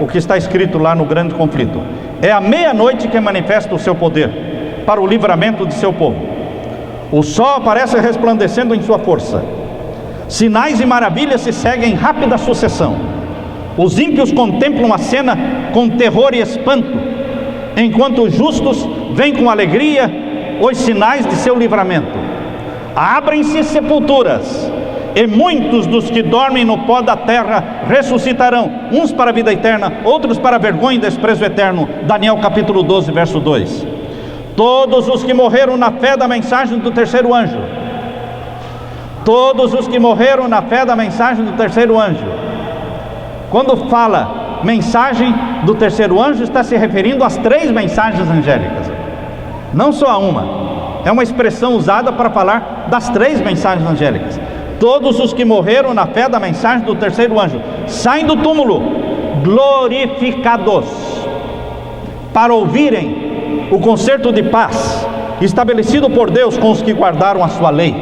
o que está escrito lá no grande conflito. É a meia-noite que manifesta o seu poder para o livramento de seu povo. O sol aparece resplandecendo em sua força. Sinais e maravilhas se seguem em rápida sucessão. Os ímpios contemplam a cena com terror e espanto, enquanto os justos veem com alegria os sinais de seu livramento. Abrem-se sepulturas, e muitos dos que dormem no pó da terra ressuscitarão, uns para a vida eterna, outros para a vergonha e desprezo eterno. Daniel capítulo 12, verso 2. Todos os que morreram na fé da mensagem do terceiro anjo. Todos os que morreram na fé da mensagem do terceiro anjo. Quando fala mensagem do terceiro anjo, está se referindo às 3 mensagens angélicas, não só a uma. É uma expressão usada para falar das 3 mensagens angélicas. Todos os que morreram na fé da mensagem do terceiro anjo saem do túmulo glorificados para ouvirem o concerto de paz estabelecido por Deus com os que guardaram a sua lei.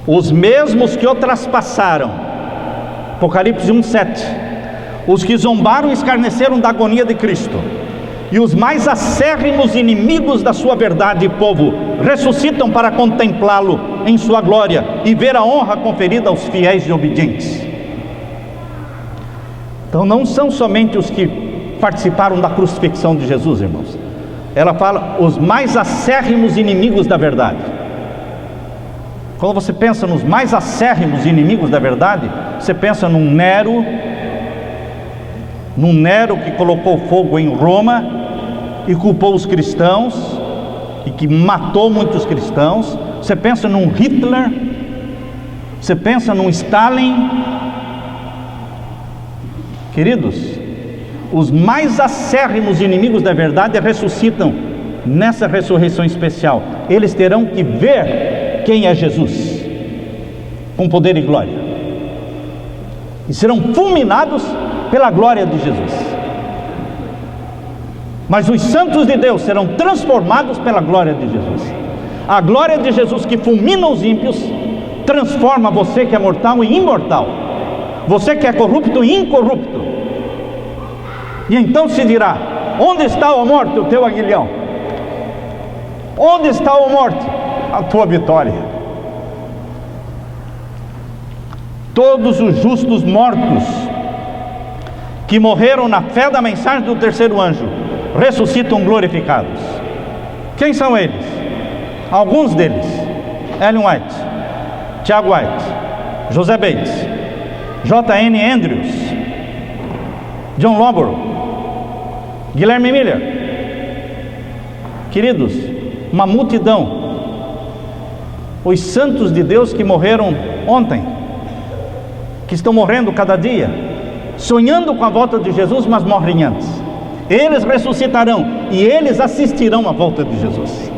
Os mesmos que o traspassaram, Apocalipse 1:7, os que zombaram e escarneceram da agonia de Cristo, e os mais acérrimos inimigos da sua verdade e povo, ressuscitam para contemplá-lo em sua glória e ver a honra conferida aos fiéis e obedientes. Então não são somente os que participaram da crucifixão de Jesus, irmãos. Ela fala os mais acérrimos inimigos da verdade. Quando você pensa nos mais acérrimos inimigos da verdade, você pensa num Nero que colocou fogo em Roma e culpou os cristãos e que matou muitos cristãos. Você pensa num Hitler, você pensa num Stalin. Queridos, os mais acérrimos inimigos da verdade ressuscitam nessa ressurreição especial. Eles terão que ver quem é Jesus, com poder e glória, e serão fulminados pela glória de Jesus. Mas os santos de Deus serão transformados pela glória de Jesus. A glória de Jesus que fulmina os ímpios transforma você que é mortal em imortal, você que é corrupto em incorrupto. E então se dirá: onde está, ó morte, o teu aguilhão? Onde está, ó morte, a tua vitória? Todos os justos mortos que morreram na fé da mensagem do terceiro anjo ressuscitam glorificados. Quem são eles? Alguns deles: Ellen White, Tiago White, José Bates, J.N. Andrews, John Loborough, Guilherme Miller. Queridos, uma multidão, os santos de Deus que morreram ontem, que estão morrendo cada dia, sonhando com a volta de Jesus, mas morrem antes. Eles ressuscitarão e eles assistirão à volta de Jesus.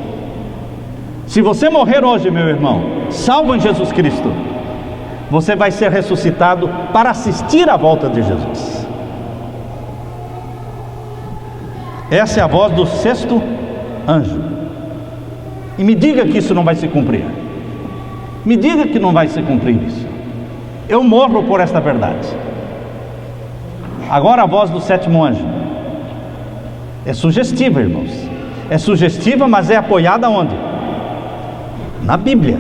Se você morrer hoje, meu irmão, salvo em Jesus Cristo, você vai ser ressuscitado para assistir à volta de Jesus. Essa é a voz do 6º anjo. E me diga que isso não vai se cumprir. Me diga que não vai se cumprir isso. Eu morro por esta verdade. Agora a voz do 7º anjo é sugestiva, irmãos. É sugestiva, mas é apoiada onde? Na Bíblia.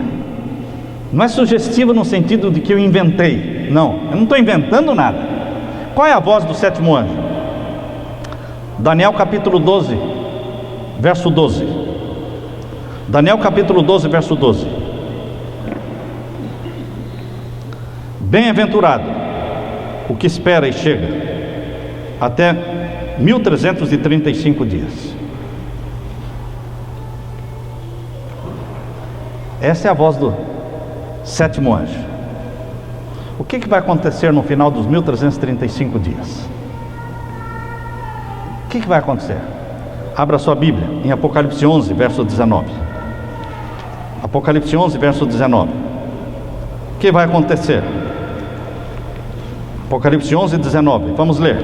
Não é sugestiva no sentido de que eu inventei. Não, eu não estou inventando nada. Qual é a voz do 7º anjo? Daniel capítulo 12, verso 12. Daniel capítulo 12, verso 12. Bem-aventurado o que espera e chega, até 1335 dias. Essa é a voz do sétimo anjo. O que vai acontecer no final dos 1335 dias? O que vai acontecer? Abra sua Bíblia em Apocalipse 11, verso 19. Apocalipse 11, verso 19. O que vai acontecer? Apocalipse 11, 19. Vamos ler.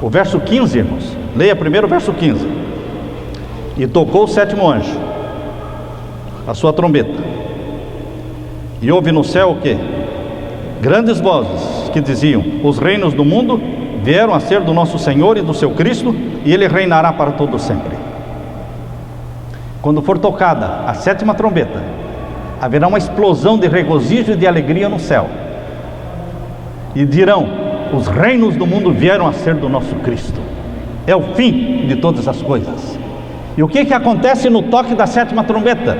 O verso 15, irmãos. Leia primeiro o verso 15. E tocou o sétimo anjo a sua trombeta, e houve no céu o quê? Grandes vozes que diziam: os reinos do mundo vieram a ser do nosso Senhor e do seu Cristo, e ele reinará para todo sempre. Quando for tocada a sétima trombeta, haverá uma explosão de regozijo e de alegria no céu, e dirão: os reinos do mundo vieram a ser do nosso Cristo. É o fim de todas as coisas. E o que acontece no toque da sétima trombeta?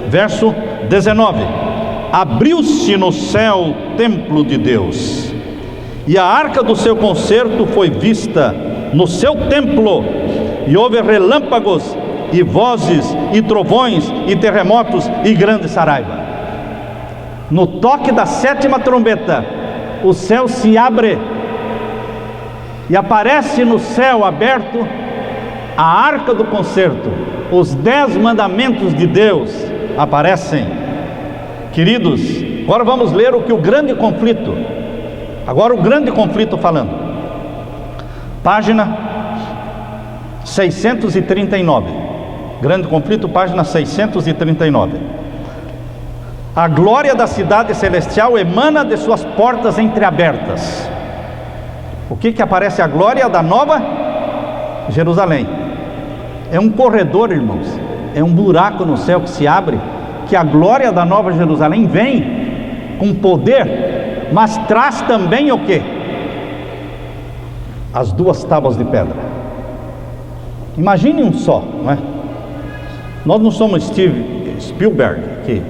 Verso 19: abriu-se no céu o templo de Deus, e a arca do seu concerto foi vista no seu templo, e houve relâmpagos, e vozes, e trovões, e terremotos, e grande saraiva. No toque da sétima trombeta, o céu se abre, e aparece no céu aberto a arca do concerto. Os 10 mandamentos de Deus aparecem. Queridos, agora vamos ler o que o grande conflito, agora o grande conflito falando. Página 639. Grande conflito, página 639. A glória da cidade celestial emana de suas portas entreabertas. O que aparece? A glória da nova Jerusalém. É um corredor, irmãos, é um buraco no céu que se abre, que a glória da nova Jerusalém vem com poder, mas traz também o quê? As 2 tábuas de pedra. Imagine um só, não é? Nós não somos Steve Spielberg, que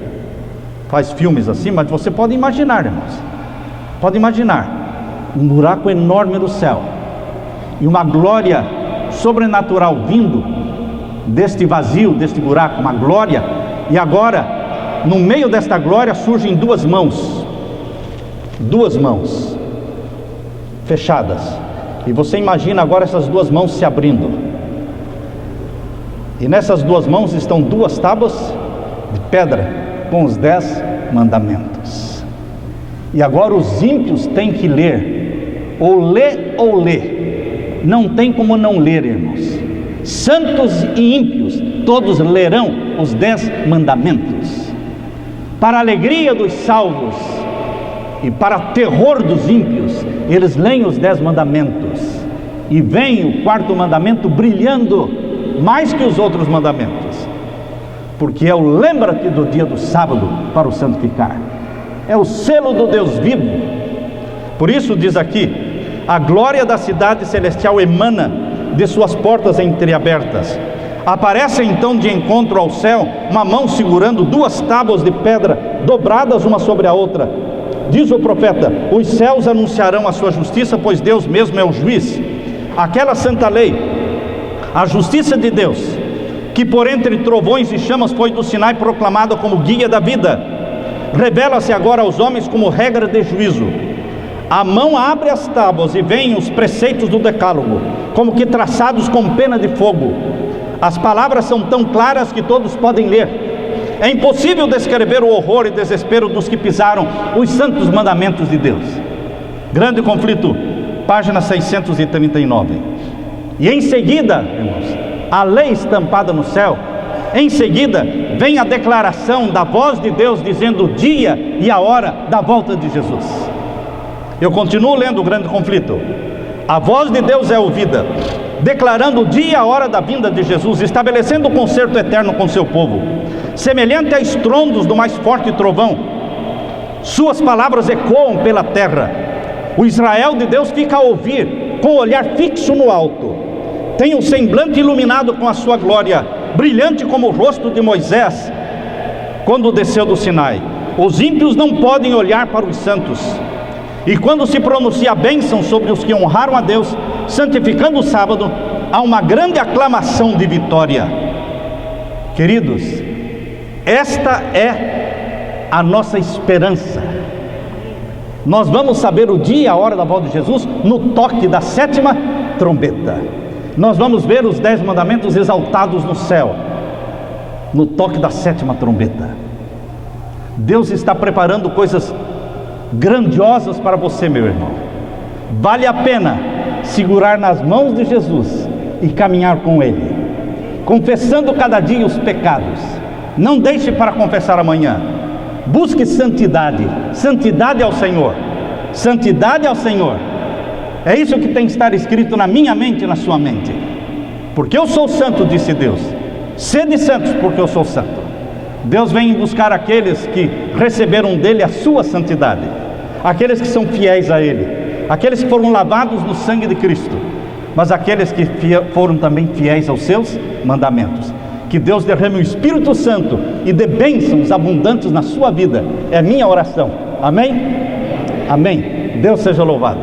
faz filmes assim, mas você pode imaginar, irmãos, pode imaginar um buraco enorme no céu, e uma glória sobrenatural vindo deste vazio, deste buraco, uma glória. E agora, no meio desta glória, surgem 2 mãos, 2 mãos fechadas, e você imagina agora essas 2 mãos se abrindo, e nessas 2 mãos estão 2 tábuas de pedra com os 10 mandamentos. E agora os ímpios têm que ler, ou ler, não tem como não ler, irmãos. Santos e ímpios, todos lerão os 10 mandamentos. Para a alegria dos salvos e para terror dos ímpios, eles leem os 10 mandamentos, e vem o 4º mandamento brilhando mais que os outros mandamentos, porque é o lembra-te do dia do sábado para o santificar. É o selo do Deus vivo. Por isso diz aqui: a glória da cidade celestial emana de suas portas entreabertas. Aparece então de encontro ao céu uma mão segurando 2 tábuas de pedra dobradas uma sobre a outra. Diz o profeta: os céus anunciarão a sua justiça, pois Deus mesmo é o juiz. Aquela santa lei, a justiça de Deus, que por entre trovões e chamas foi do Sinai proclamada como guia da vida, revela-se agora aos homens como regra de juízo. A mão abre as tábuas e vêm os preceitos do decálogo, como que traçados com pena de fogo. As palavras são tão claras que todos podem ler. É impossível descrever o horror e desespero dos que pisaram os santos mandamentos de Deus. Grande conflito, página 639. E em seguida, irmãos, a lei estampada no céu. Em seguida vem a declaração da voz de Deus dizendo o dia e a hora da volta de Jesus. Eu continuo lendo o grande conflito. A voz de Deus é ouvida, declarando o dia e a hora da vinda de Jesus, estabelecendo o concerto eterno com seu povo, semelhante a estrondos do mais forte trovão. Suas palavras ecoam pela terra. O Israel de Deus fica a ouvir, com o olhar fixo no alto. Tem o semblante iluminado com a sua glória, brilhante como o rosto de Moisés, quando desceu do Sinai. Os ímpios não podem olhar para os santos. E quando se pronuncia a bênção sobre os que honraram a Deus, santificando o sábado, há uma grande aclamação de vitória. Queridos, esta é a nossa esperança. Nós vamos saber o dia e a hora da volta de Jesus no toque da 7ª trombeta. Nós vamos ver os 10 mandamentos exaltados no céu no toque da 7ª trombeta. Deus está preparando coisas grandiosas para você, meu irmão. Vale a pena segurar nas mãos de Jesus e caminhar com Ele, confessando cada dia os pecados. Não deixe para confessar amanhã. Busque santidade. Santidade ao Senhor. Santidade ao Senhor. É isso que tem que estar escrito na minha mente e na sua mente. Porque eu sou santo, disse Deus. Sede santos, porque eu sou santo. Deus vem buscar aqueles que receberam dele a sua santidade, aqueles que são fiéis a Ele, aqueles que foram lavados no sangue de Cristo, mas aqueles que foram também fiéis aos seus mandamentos. Que Deus derrame o Espírito Santo e dê bênçãos abundantes na sua vida. É minha oração. Amém? Amém. Deus seja louvado.